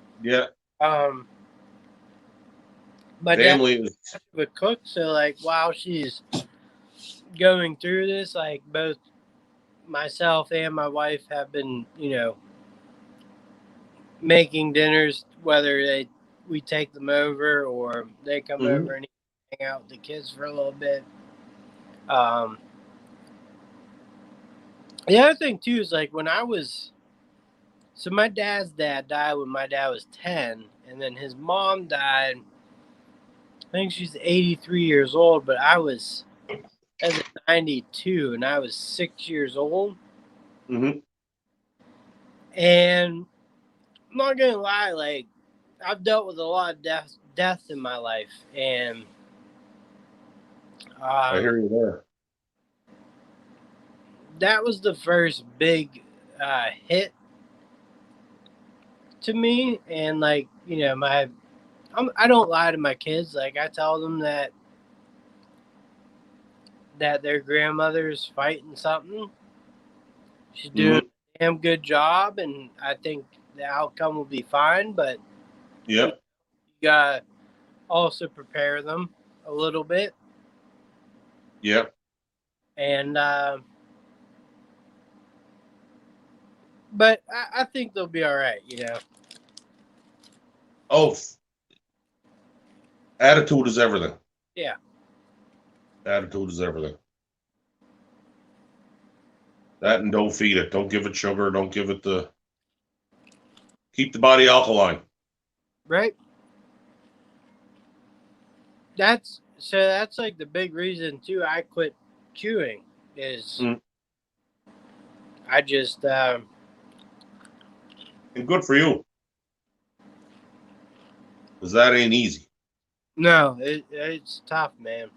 my family dad is a cook, so like while she's going through this, like both myself and my wife have been, making dinners, whether we take them over or they come over and hang out with the kids for a little bit. The other thing too is like when so my dad's dad died when my dad was 10, and then his mom died. I think she's 83 years old, but I was as a 92, and I was 6 years old. Mm-hmm. And I'm not gonna lie, like I've dealt with a lot of death in my life, and I hear you there. That was the first big hit to me, and like I don't lie to my kids. Like I tell them that their grandmother's fighting something. She's doing a damn good job, and I think the outcome will be fine, but Yep. you gotta also prepare them a little bit. Yep. And but I think they'll be all right, you know. Oh, attitude is everything. Yeah. Attitude is everything. That and don't feed it. Don't give it sugar. Don't give it the. Keep the body alkaline. Right. That's like the big reason too. I quit chewing is I just And good for you. Because that ain't easy. no, it's tough, man.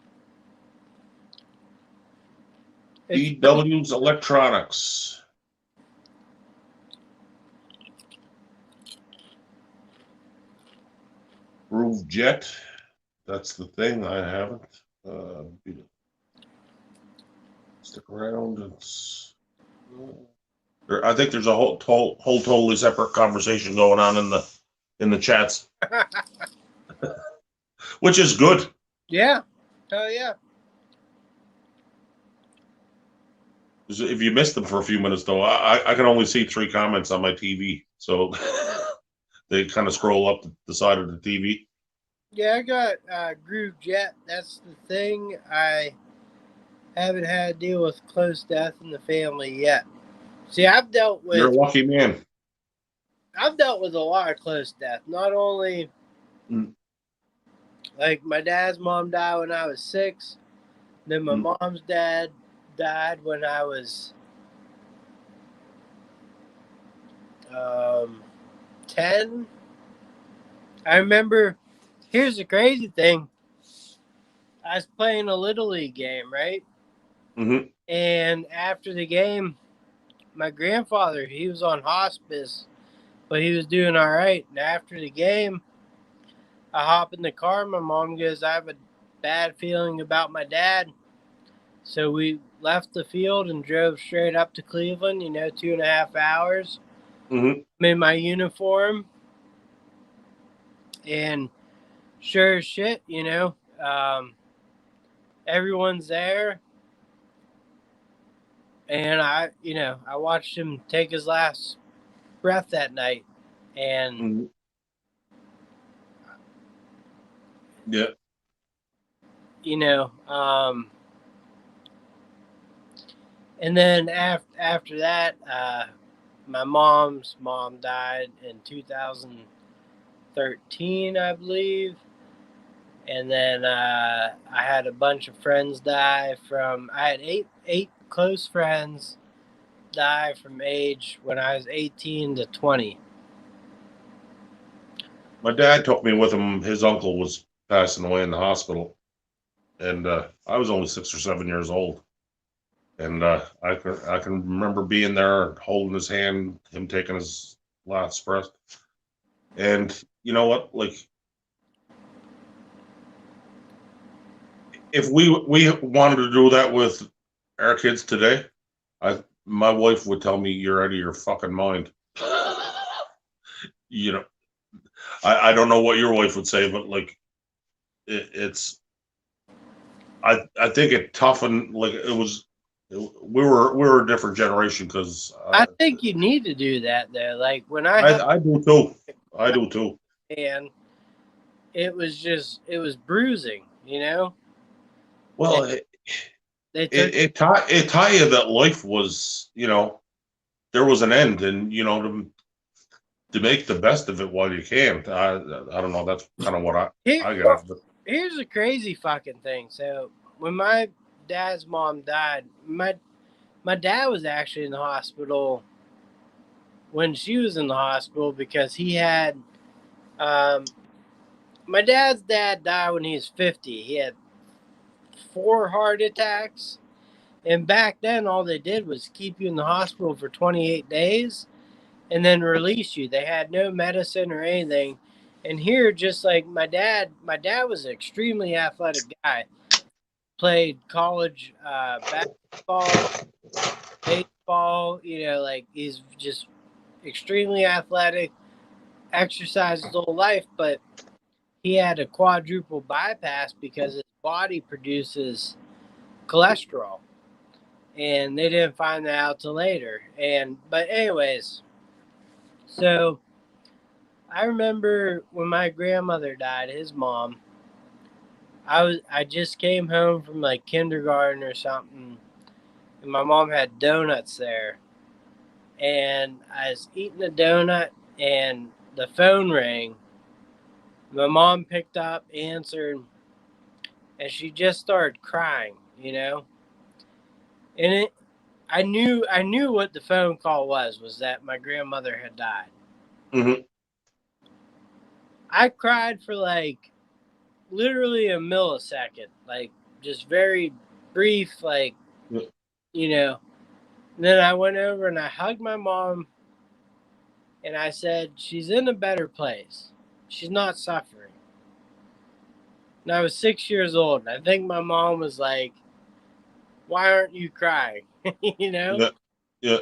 EW's Electronics. Groove Jet. That's the thing. I haven't. Stick around. I think there's a whole totally separate conversation going on in the chats, which is good. Yeah. Hell yeah. If you missed them for a few minutes, though, I can only see 3 comments on my TV, so they kind of scroll up the side of the TV. Yeah, I got Groove Jet. That's the thing. I haven't had to deal with close death in the family yet. See, You're a lucky man. I've dealt with a lot of close death. Not only like my dad's mom died when I was 6, then my mom's dad died when I was 10. I remember. Here's the crazy thing. I was playing a Little League game, right? Mm-hmm. And after the game, my grandfather, he was on hospice, but he was doing all right. And after the game, I hop in the car. My mom goes, I have a bad feeling about my dad. So we left the field and drove straight up to Cleveland, 2.5 hours. Mm-hmm. I'm in my uniform. And sure as shit, everyone's there. And I watched him take his last breath that night. And yeah, and then after that, my mom's mom died in 2013, I believe. And then I had a bunch of friends die from. I had eight close friends die from age when I was 18 to 20. my dad took me with him. His uncle was passing away in the hospital, and I was only 6 or 7 years old. And I can remember being there, holding his hand, him taking his last breath. And you know what? Like, if we wanted to do that with our kids today, my wife would tell me you're out of your fucking mind. I don't know what your wife would say, but like, it's. I think it toughened. Like it was. We were a different generation because I think you need to do that though. Like when I do too. I do too. And it was bruising, Well, it taught you that life was, there was an end, and to make the best of it while you can. I don't know. That's kind of what I got. But here's the crazy fucking thing. So when my dad's mom died, my dad was actually in the hospital when she was in the hospital because he had my dad's dad died when he was 50. He had 4 heart attacks. And back then, all they did was keep you in the hospital for 28 days and then release you. They had no medicine or anything. And here, just like my dad was an extremely athletic guy. Played college basketball, baseball, like he's just extremely athletic, exercised his whole life, but he had a quadruple bypass because his body produces cholesterol, and they didn't find that out till later. But anyways, so I remember when my grandmother died, his mom. I just came home from like kindergarten or something, and my mom had donuts there, and I was eating a donut, and the phone rang. My mom picked up, answered, and she just started crying, And I knew what the phone call was that my grandmother had died. Mm-hmm. I cried for like literally a millisecond, like just very brief, like, Yeah. And then I went over and I hugged my mom and I said, she's in a better place. She's not suffering. And I was 6 years old. And I think my mom was like, why aren't you crying? Yeah. Yeah.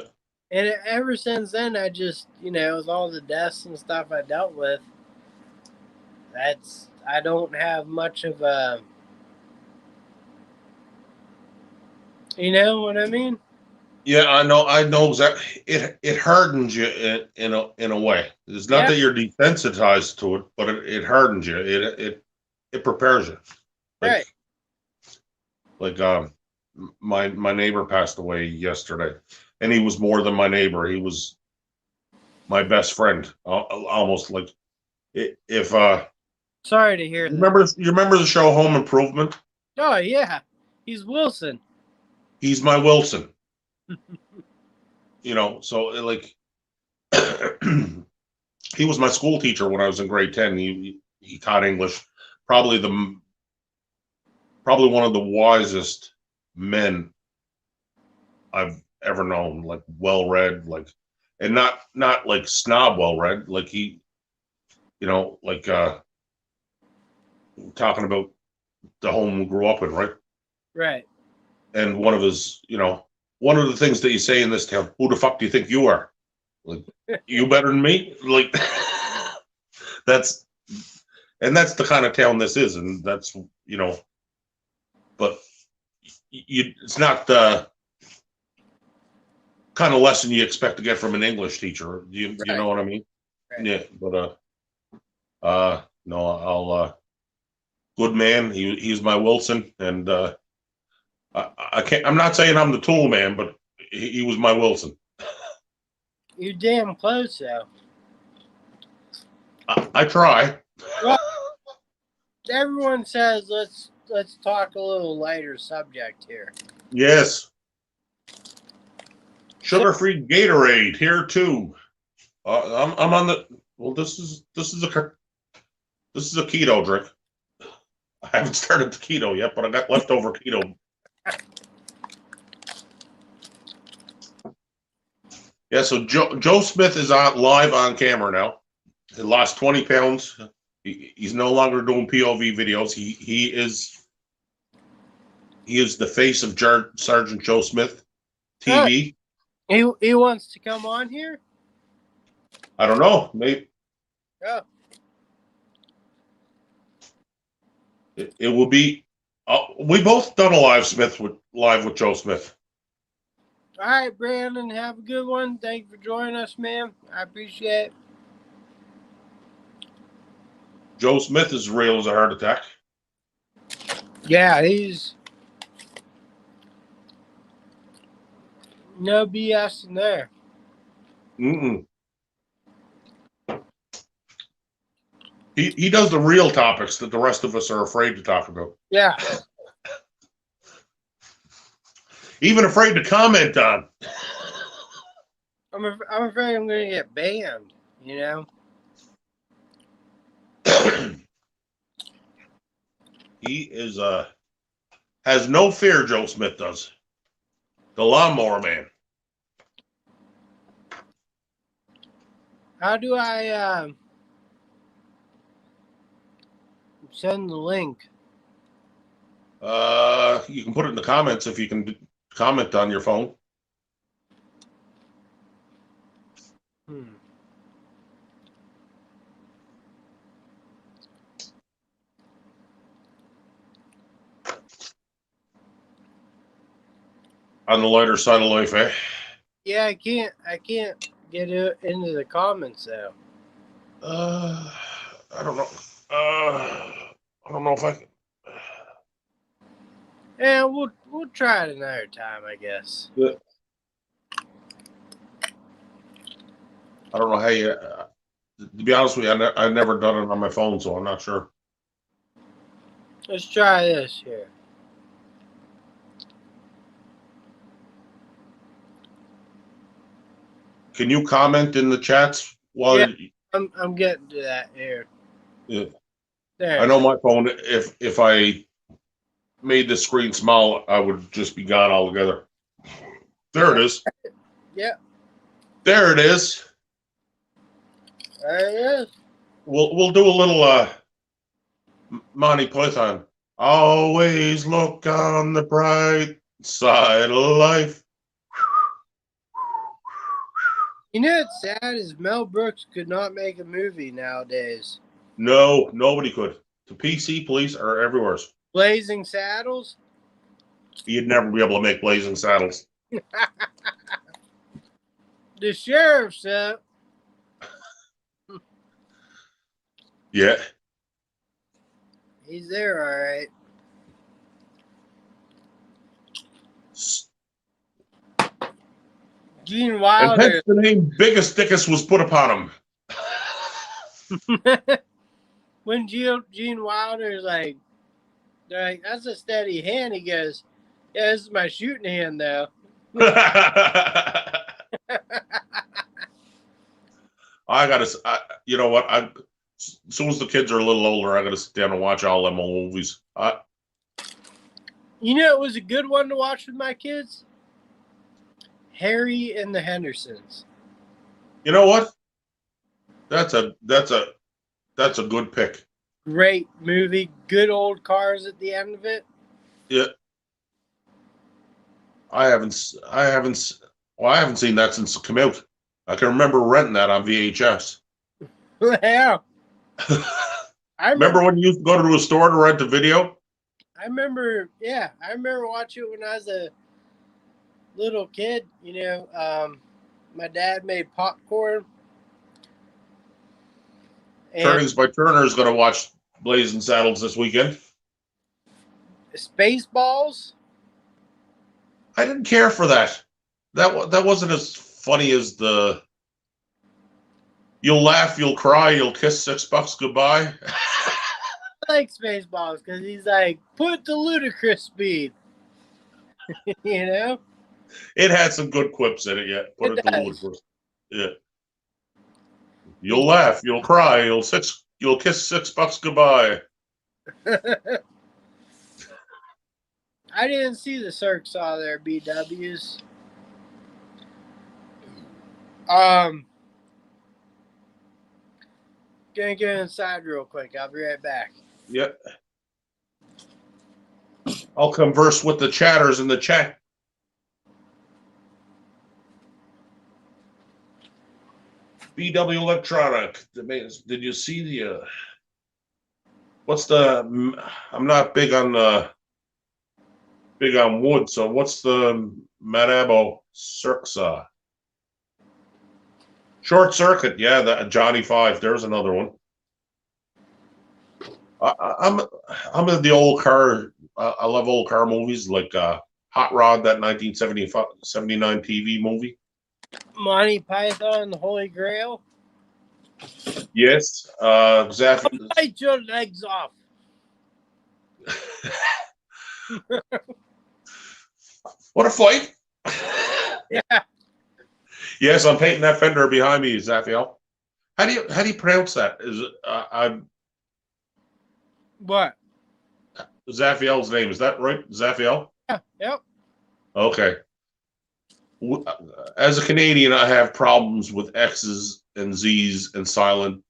And ever since then, I just, with all the deaths and stuff I dealt with, I don't have much of a, you know what I mean? Yeah, I know exactly. It hardens you in a way. It's not Yeah, that you're desensitized to it, but it hardens you. It prepares you. Like right. my neighbor passed away yesterday, and he was more than my neighbor. He was my best friend. Almost like if Sorry to hear that. you remember the show Home Improvement? Oh, yeah. He's Wilson. He's my Wilson. So like he was my school teacher when I was in grade 10. He taught English. Probably one of the wisest men I've ever known. Like well read, and not like snob well read. Like he, like talking about the home we grew up in, right? Right. And one of the things that you say in this town, who the fuck do you think you are? Like, you better than me? Like, that's the kind of town this is. And that's, but it's not the kind of lesson you expect to get from an English teacher. You know what I mean? Right. Yeah. But, no, good man. He's my Wilson. And, I can't, I'm not saying I'm the tool man, but he was my Wilson. You're damn close, though. I try. Well, everyone says let's talk a little lighter subject here. Yes. Sugar-free Gatorade here too. I'm on the. Well, this is a keto drink. I haven't started the keto yet, but I got leftover keto. Yeah, so Joe Smith is live on camera now. He lost 20 pounds. He's no longer doing POV videos. He is the face of Sergeant Joe Smith TV. He wants to come on here? I don't know. Maybe Oh. it will be. We both done a live with Joe Smith. All right, Brandon, have a good one. Thank you for joining us, man. I appreciate it. Joe Smith is real as a heart attack. Yeah, he's no BS in there. Mm-mm. He does the real topics that the rest of us are afraid to talk about. Yeah. Even afraid to comment on. I'm afraid I'm going to get banned, He is has no fear, Joe Smith does. The lawnmower man. How do I send the link? You can put it in the comments if you can comment on your phone. on the lighter side of life, eh? Yeah, I can't get it into the comments though. I don't know. I don't know if I can. Yeah, we'll try it another time, I guess. Yeah. I don't know how you. To be honest with you, I've never done it on my phone, so I'm not sure. Let's try this here. Can you comment in the chats while? Yeah. I'm getting to that here. Yeah. There. I know my phone. If I made the screen small, I would just be gone altogether. There it is. Yeah. There it is. There it is. We'll do a little Monty Python. Always look on the bright side of life. You know what's sad is Mel Brooks could not make a movie nowadays. No, nobody could. The PC police are everywhere. Blazing Saddles? You'd never be able to make Blazing Saddles. The sheriff's up. Yeah. He's there, all right. Gene And Wilder. hence the name Biggest Dickus was put upon him. When Gene Wilder's like, they're like, that's a steady hand. He goes, yeah, this is my shooting hand, though. You know what? As soon as the kids are a little older, I gotta sit down and watch all them old movies. You know, it was a good one to watch with my kids. Harry and the Hendersons. You know what? That's a good pick. Great movie. Good old cars at the end of it. Yeah. I haven't seen that since it came out. I can remember renting that on VHS. Yeah. I remember when you used to go to a store to rent a video? I remember watching it when I was a little kid. You know, my dad made popcorn. Turnings by Turner is going to watch Blazing Saddles this weekend. Spaceballs. I didn't care for that. That wasn't as funny as the. You'll laugh, you'll cry, you'll kiss $6 goodbye. I like Spaceballs because he's like, put the ludicrous speed. You know? It had some good quips in it, yeah. Put it to ludicrous. Yeah. You'll laugh, you'll cry, you'll kiss $6 goodbye. I didn't see the Cirque saw their BWs. Gonna go inside real quick. I'll be right back. Yep. I'll converse with the chatters in the chat. BW Electronic. Did you see the? What's the? I'm not big on wood. So what's the Madabo Cirque saw? Short Circuit, yeah, that Johnny 5. There's another one. I'm into the old car. I love old car movies like Hot Rod, that 1979 TV movie. Monty Python and the Holy Grail. Yes, exactly. I'll bite your legs off. What a fight! Yeah. Yes, I'm painting that fender behind me, Zaphiel. How do you pronounce that? Is I'm What? Zaphiel's name? Is that right, Zaphiel? Yeah. Yep. Okay. As a Canadian, I have problems with X's and Z's and silent.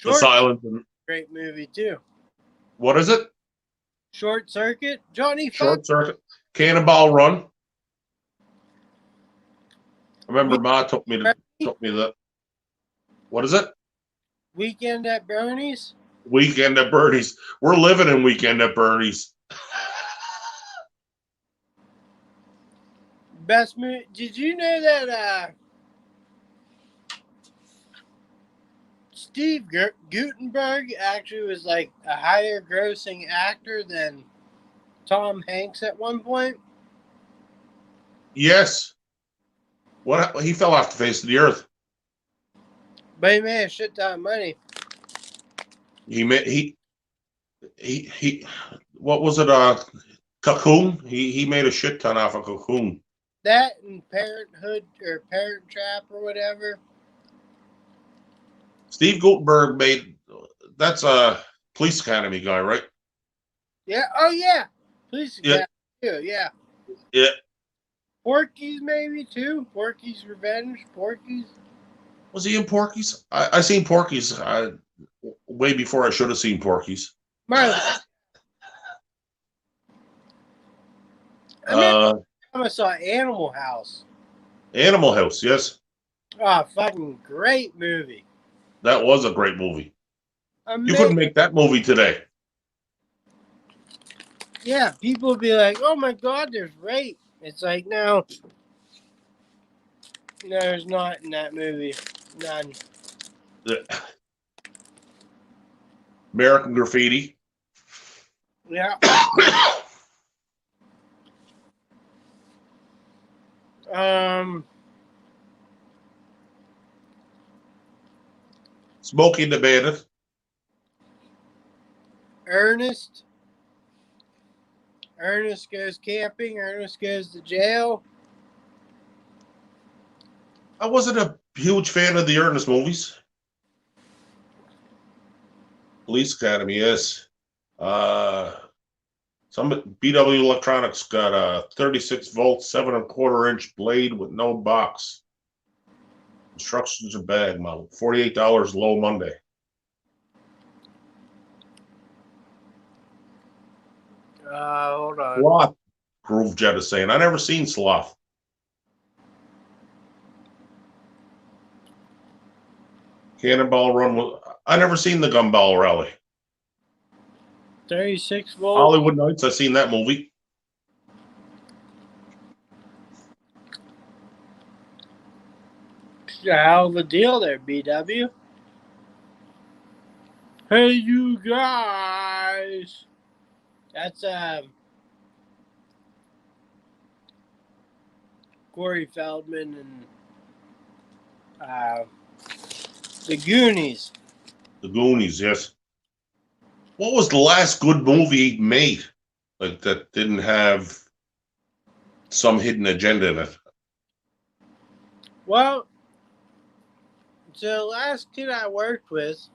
The silent. Great movie too. What is it? Short Circuit. Johnny. Short Circuit. Cannonball Run. I remember Ma took me that. What is it? Weekend at Bernie's. Weekend at Bernie's. We're living in Weekend at Bernie's. Best movie. Did you know that Steve Gutenberg actually was like a higher grossing actor than Tom Hanks at one point? Yes. What he fell off the face of the earth. But he made a shit ton of money. He made he what was it? Cocoon. He made a shit ton off of Cocoon. That and Parenthood or Parent Trap or whatever. Steve Gutenberg that's a Police Academy guy, right? Yeah. Oh yeah. Police Yeah. Academy too. Yeah. Yeah. Porky's maybe too. Porky's Revenge. Porky's. Was he in Porky's? I seen Porky's way before I should have seen Porky's. I saw Animal House. Animal House, yes. Oh, fucking great movie. That was a great movie. Amazing. You couldn't make that movie today. Yeah, people would be like, oh my God, there's rape. It's like, no, there's not in that movie. None. American Graffiti. Yeah. Smokey and the Bandit. Ernest goes camping. Ernest goes to jail. I wasn't a huge fan of the Ernest movies. Police Academy, yes. Some BW Electronics got a 36 volt, 7.25-inch blade with no box. Instructions are bag model. $48 low Monday. Hold on. Sloth, Groove Jet is saying. I never seen Sloth. Cannonball Run. I never seen the Gumball Rally. 36 volt. Hollywood Nights. I seen that movie. Hell of a deal there, BW. Hey, you guys. That's Corey Feldman and the Goonies. The Goonies, yes. What was the last good movie he made? Like that didn't have some hidden agenda in it. Well, the last kid I worked with,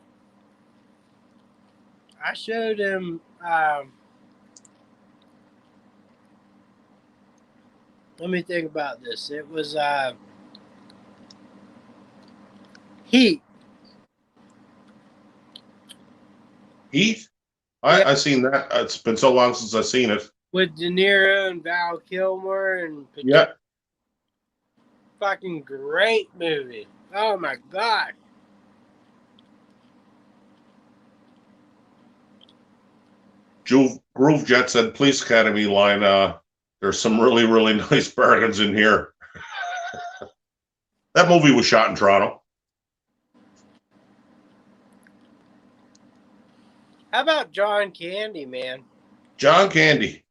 I showed him. Let me think about this. It was Heat. Heat? Yeah. I seen that. It's been so long since I've seen it. With De Niro and Val Kilmer and Yeah. Fucking great movie. Oh my God. Groove Jet said Police Academy line, there's some really, really nice bargains in here. That movie was shot in Toronto. How about John Candy, man? John Candy.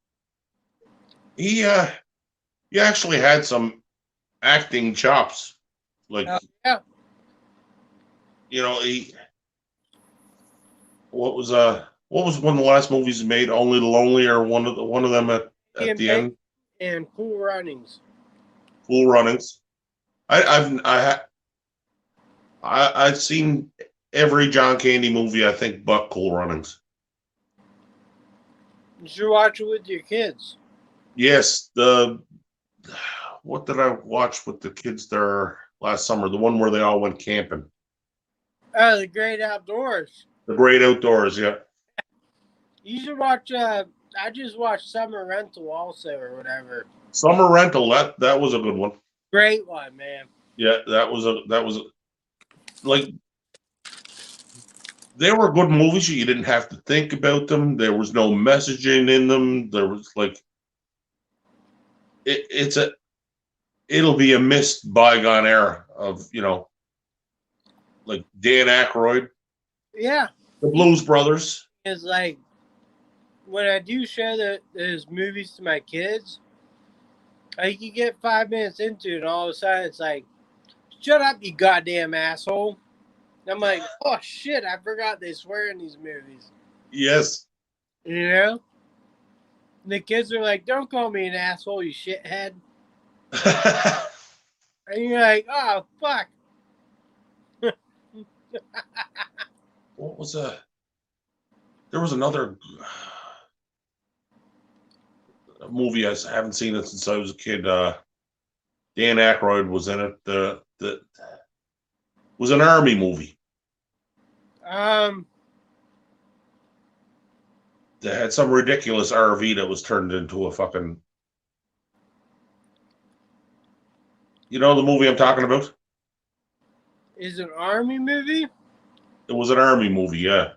He actually had some acting chops. Like, yeah. You know, what was one of the last movies he made? Only the Lonely, or one of them at the end? And Cool Runnings. Cool Runnings. I've seen every John Candy movie, I think, but Cool Runnings. You should watch it with your kids. Yes, what did I watch with the kids there last summer? The one where they all went camping. Oh, The Great Outdoors. The Great Outdoors, yeah. You should watch. I just watched Summer Rental also, or whatever. Summer Rental. That was a good one. Great one, man. Yeah, that was like, they were good movies. You didn't have to think about them. There was no messaging in them. There was like, it's a it'll be a missed bygone era of, like Dan Aykroyd, Yeah, the Blues Brothers. it's like when I do show those movies to my kids, like you get 5 minutes into it, and all of a sudden it's like, "Shut up, you goddamn asshole!" And I'm like, "Oh shit, I forgot they swear in these movies." Yes. You know, and the kids are like, "Don't call me an asshole, you shithead." And you're like, "Oh fuck." What was there was another movie I haven't seen it since I was a kid. Dan Aykroyd was in it. The was an army movie Um, that had some ridiculous RV that was turned into a fucking. You know the movie I'm talking about? is it an army movie? It was an army movie, yeah.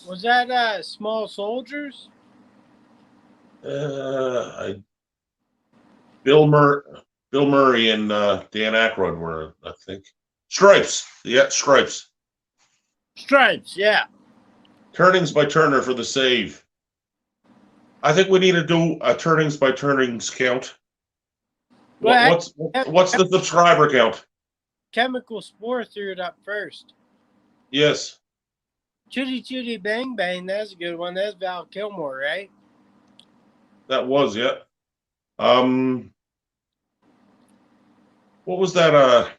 Was that Small Soldiers? I Bill Murray and Dan Aykroyd were, I think. Stripes, yeah, Stripes. Stripes, yeah. Turnings by Turner for the save. I think we need to do a turnings by turnings count. Well, What's the subscriber count? Chemical Spore threw it up first. Yes, Chitty Chitty Bang Bang, that's a good one. That's Val Kilmer, right? that was, yeah. What was that?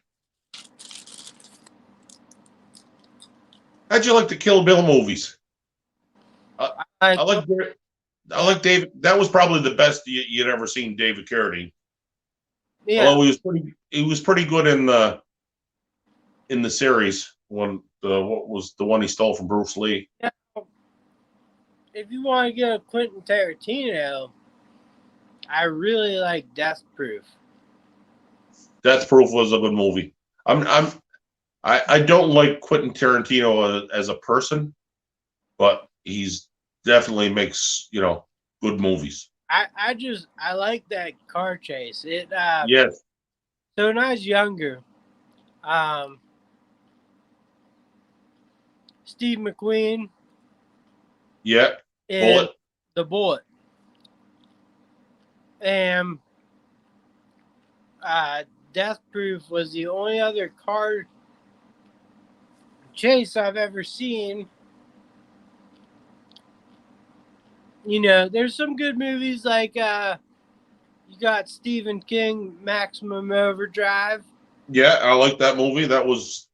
How'd you like the Kill Bill movies? I like David. That was probably the best you'd ever seen David Carradine. Yeah. Although he was pretty good in the series when what was the one he stole from Bruce Lee. Yeah. If you want to get a Quentin Tarantino, I really like Death Proof. Death Proof was a good movie. I don't like Quentin Tarantino as a person, but he's definitely makes good movies. I like that car chase. Yes. So when I was younger, Steve McQueen. Yeah. And the Bullet. And Death Proof was the only other car chase I've ever seen. There's some good movies like you got Stephen King, Maximum Overdrive. Yeah, I like that movie. That was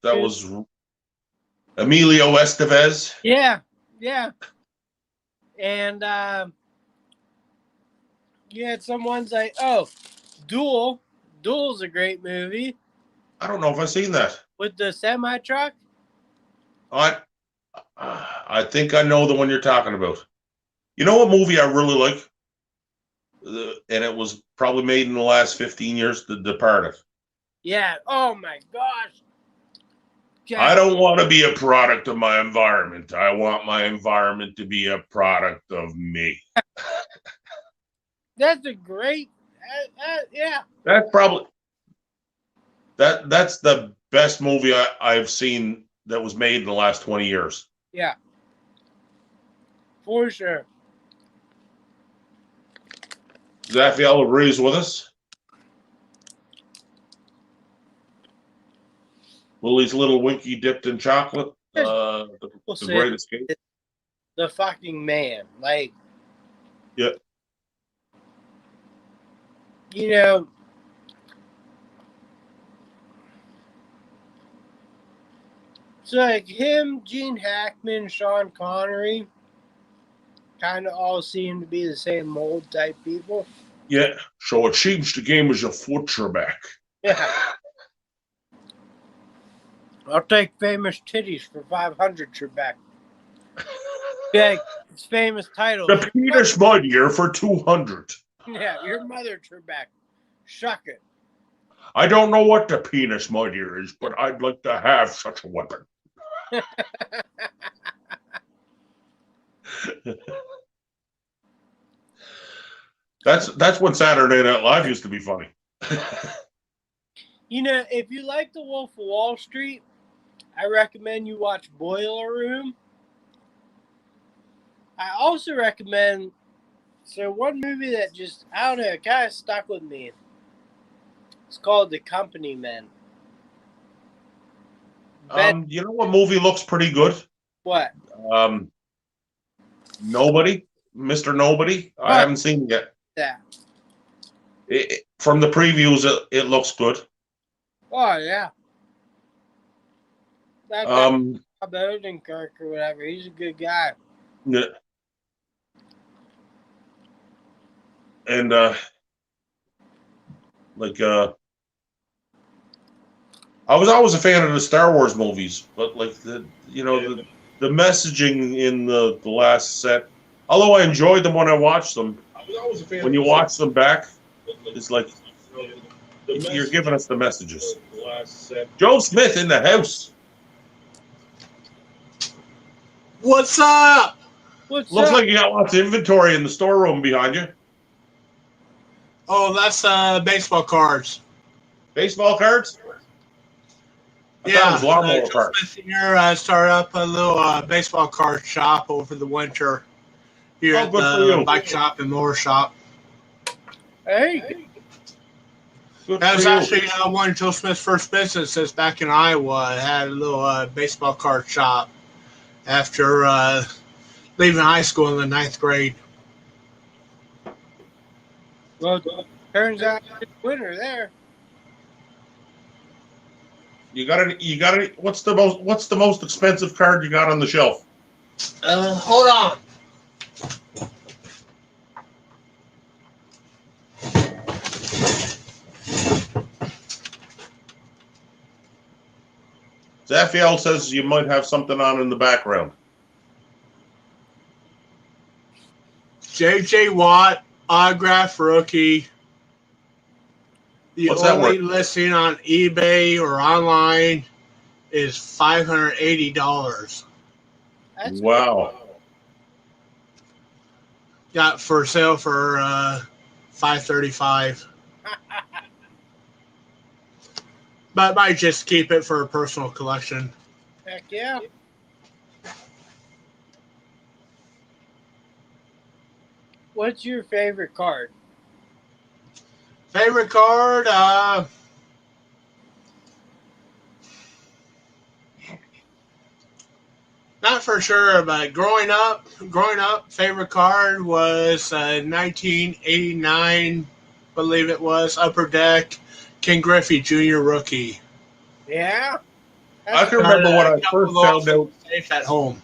Emilio Estevez. Yeah. And you had some ones like Duel. Duel's a great movie. I don't know if I've seen that. With the semi truck. I think I know the one you're talking about. You know what movie I really like? And it was probably made in the last 15 years, The Departed. Yeah. Oh my gosh. I don't want to be a product of my environment. I want my environment to be a product of me. That's a great, yeah. That's probably that's the best movie I've seen that was made in the last 20 years. Yeah, for sure. Zaphiel agrees with us. Willie's Little Winky dipped in chocolate. The Great Escape. The fucking man. Like, yeah. So like him, Gene Hackman, Sean Connery, kind of all seem to be the same mold type people. Yeah. So it seems the game is afoot, Trebek. Yeah. I'll take famous titties for 500, Trebek. Yeah, it's famous title. The penis muddier for 200. Yeah, your mother, Trebek. Shuck it. I don't know what the penis muddier is, but I'd like to have such a weapon. That's when Saturday Night Live used to be funny. You know, if you like The Wolf of Wall Street, I recommend you watch Boiler Room. I also recommend, one movie that just, I don't know, it kind of stuck with me. It's called The Company Men. You know what movie looks pretty good? What? Nobody, Mr. Nobody. I haven't seen it yet. Yeah. From the previews, it looks good. Oh yeah. That Bob Odenkirk or whatever. He's a good guy. Yeah. And I was always a fan of the Star Wars movies, but like the messaging in the last set, although I enjoyed them when I watched them, when you watch them back, it's like you're giving us the messages. Joe Smith in the house. What's up? Looks like you got lots of inventory in the storeroom behind you. Oh, that's baseball cards. Baseball cards? I thought it was lawnmower cards. Smith here started up a little baseball card shop over the winter here at the bike shop and mower shop. Hey. That was actually one of Joe Smith's first businesses back in Iowa. It had a little baseball card shop after leaving high school in the 9th grade. Well, turns out it's winter there. You got it. What's the most expensive card you got on the shelf? Hold on. Zaphiel says you might have something on in the background. J.J. Watt, autograph rookie. The only listing on eBay or online is $580. Wow. Got for sale for $535. But I might just keep it for a personal collection. Heck yeah. What's your favorite card? Favorite card? Not for sure, but growing up, favorite card was 1989, believe it was, Upper Deck, Ken Griffey Jr. rookie. Yeah? I can remember when I first found out. Safe at home.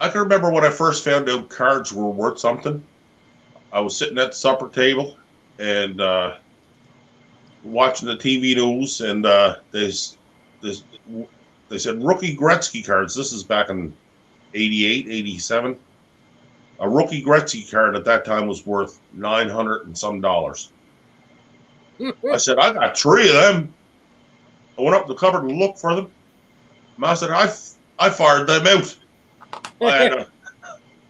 I can remember when I first found out cards were worth something. I was sitting at the supper table and watching the TV news, and they said rookie Gretzky cards. This is back in 88, 87. A rookie Gretzky card at that time was worth $900 and some. I said, I got 3 of them. I went up the cupboard and looked for them. And I said, I fired them out. I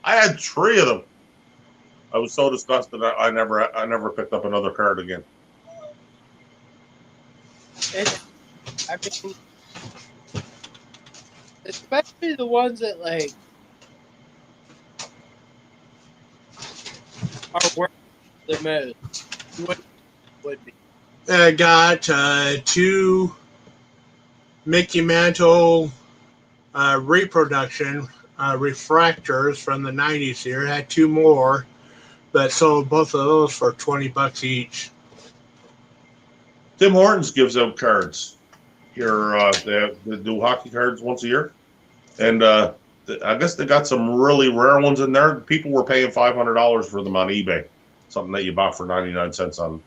had 3 of them. I was so disgusted. I never picked up another card again. I mean, especially the ones that like are worth the most. What would be? I got 2 Mickey Mantle reproduction refractors from the 90s here. I had 2 more, but sold both of those for $20 each. Tim Hortons gives out cards here. They do hockey cards once a year, and I guess they got some really rare ones in there. People were paying $500 for them on eBay, something that you bought for 99 cents on.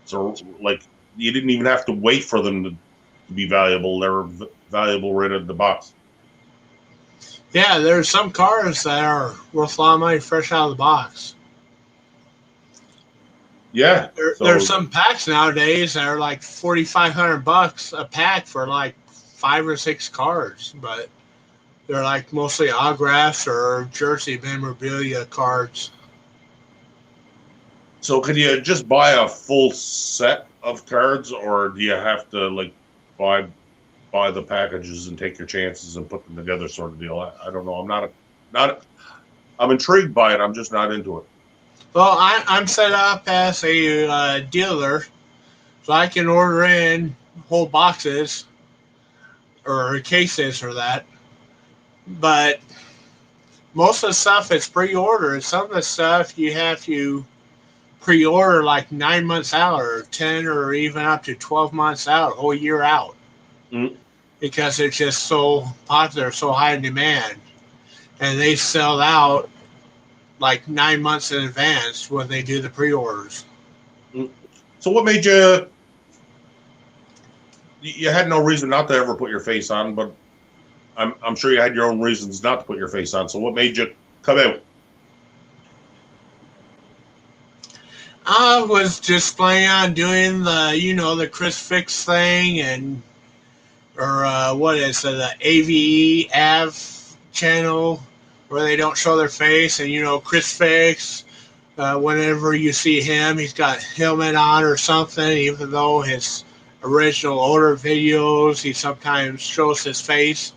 So, like, you didn't even have to wait for them to be valuable. They were valuable right out of the box. Yeah, there's some cards that are worth a lot of money fresh out of the box. Yeah, there's some packs nowadays that are like $4,500 a pack for like 5 or 6 cards, but they're like mostly autographs or jersey memorabilia cards. So can you just buy a full set of cards, or do you have to like buy the packages and take your chances and put them together, sort of deal? I don't know. I'm not. I'm intrigued by it. I'm just not into it. Well, I'm set up as a dealer, so I can order in whole boxes or cases for that. But most of the stuff is pre-ordered. Some of the stuff you have to pre-order like 9 months out, or 10, or even up to 12 months out, a whole year out, Mm. because it's just so popular, so high in demand, and they sell out like 9 months in advance when they do the pre-orders. Mm. So what made you? You had no reason not to ever put your face on, but I'm sure you had your own reasons not to put your face on. So what made you come out? I was just planning on doing the Chris Fix thing, and or what is it, the AVE AV channel where they don't show their face, and Chris Fix. Whenever you see him, he's got a helmet on or something, even though his original older videos, he sometimes shows his face.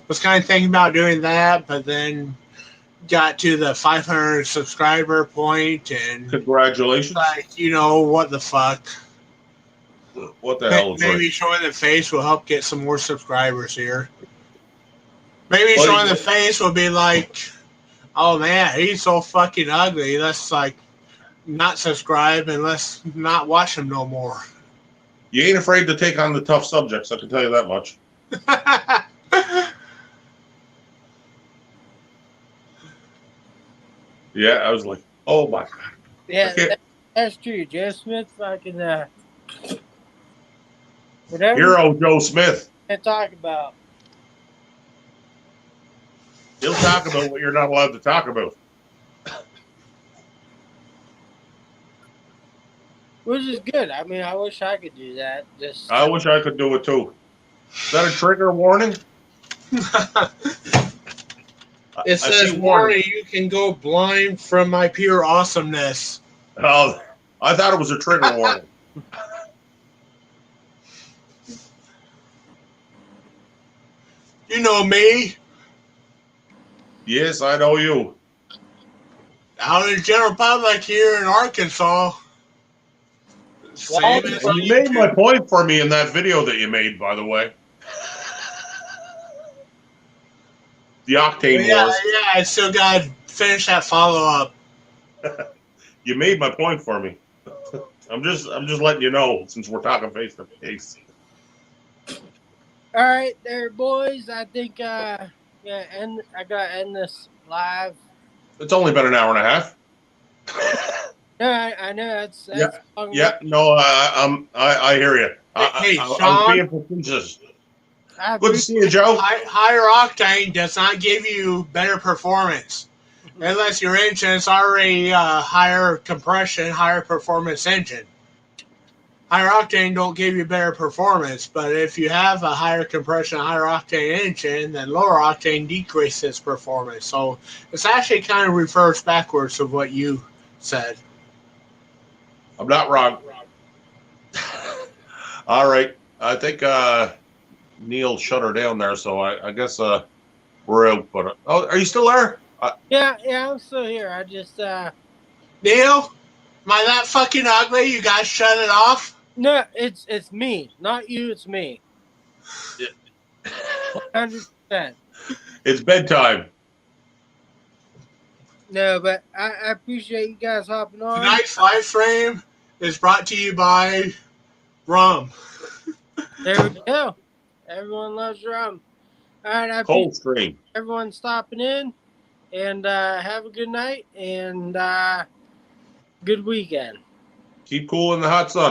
Was kind of thinking about doing that, but then got to the 500 subscriber point, and Congratulations. like, what the fuck? What the hell is Maybe right? showing the face will help get some more subscribers here. Maybe Well, showing the face will be like, oh man, he's so fucking ugly. Let's like not subscribe and let's not watch him no more. You ain't afraid to take on the tough subjects. I can tell you that much. Yeah, I was like, oh my god. Yeah, Okay. that's true. Joe Smith fucking whatever Hero Joe Smith. you talk about. He'll talk about what you're not allowed to talk about. Which is good. I mean, I wish I could do that. Just I wish I could do it too. Is that a trigger warning? It says, warning, you can go blind from my pure awesomeness. Oh, I thought it was a trigger warning. You know me. Yes, I know you. Out in the general public here in Arkansas. Same as on You made my YouTube. point for me in that video that you made, by the way. The Octane Yeah, Wars. I still got to finish that follow-up. You made my point for me. I'm just letting you know since we're talking face to face. all right, there, boys. I think I gotta end this live. It's only been an hour and a half. No, I know that's long Yeah, no, I hear you. Hey, I was Sean? being facetious. I Good to see you, Joe. Higher octane does not give you better performance. Unless your engine's already higher compression, higher performance engine. Higher octane don't give you better performance, but if you have a higher compression, higher octane engine, then lower octane decreases performance. So it's actually kind of reversed backwards of what you said. I'm not wrong. All right. I think Neil shut her down there, so I guess we're out. But oh, are you still there? Yeah, I'm still here. I just Neil, am I that fucking ugly? You guys shut it off? no, it's me, not you. It's me. 100%. It's bedtime. No, but I appreciate you guys hopping on. Tonight's live stream is brought to you by rum. There we go. Everyone loves rum. All right, I Cold appreciate stream. everyone stopping in, and have a good night and good weekend. Keep cool in the hot sun.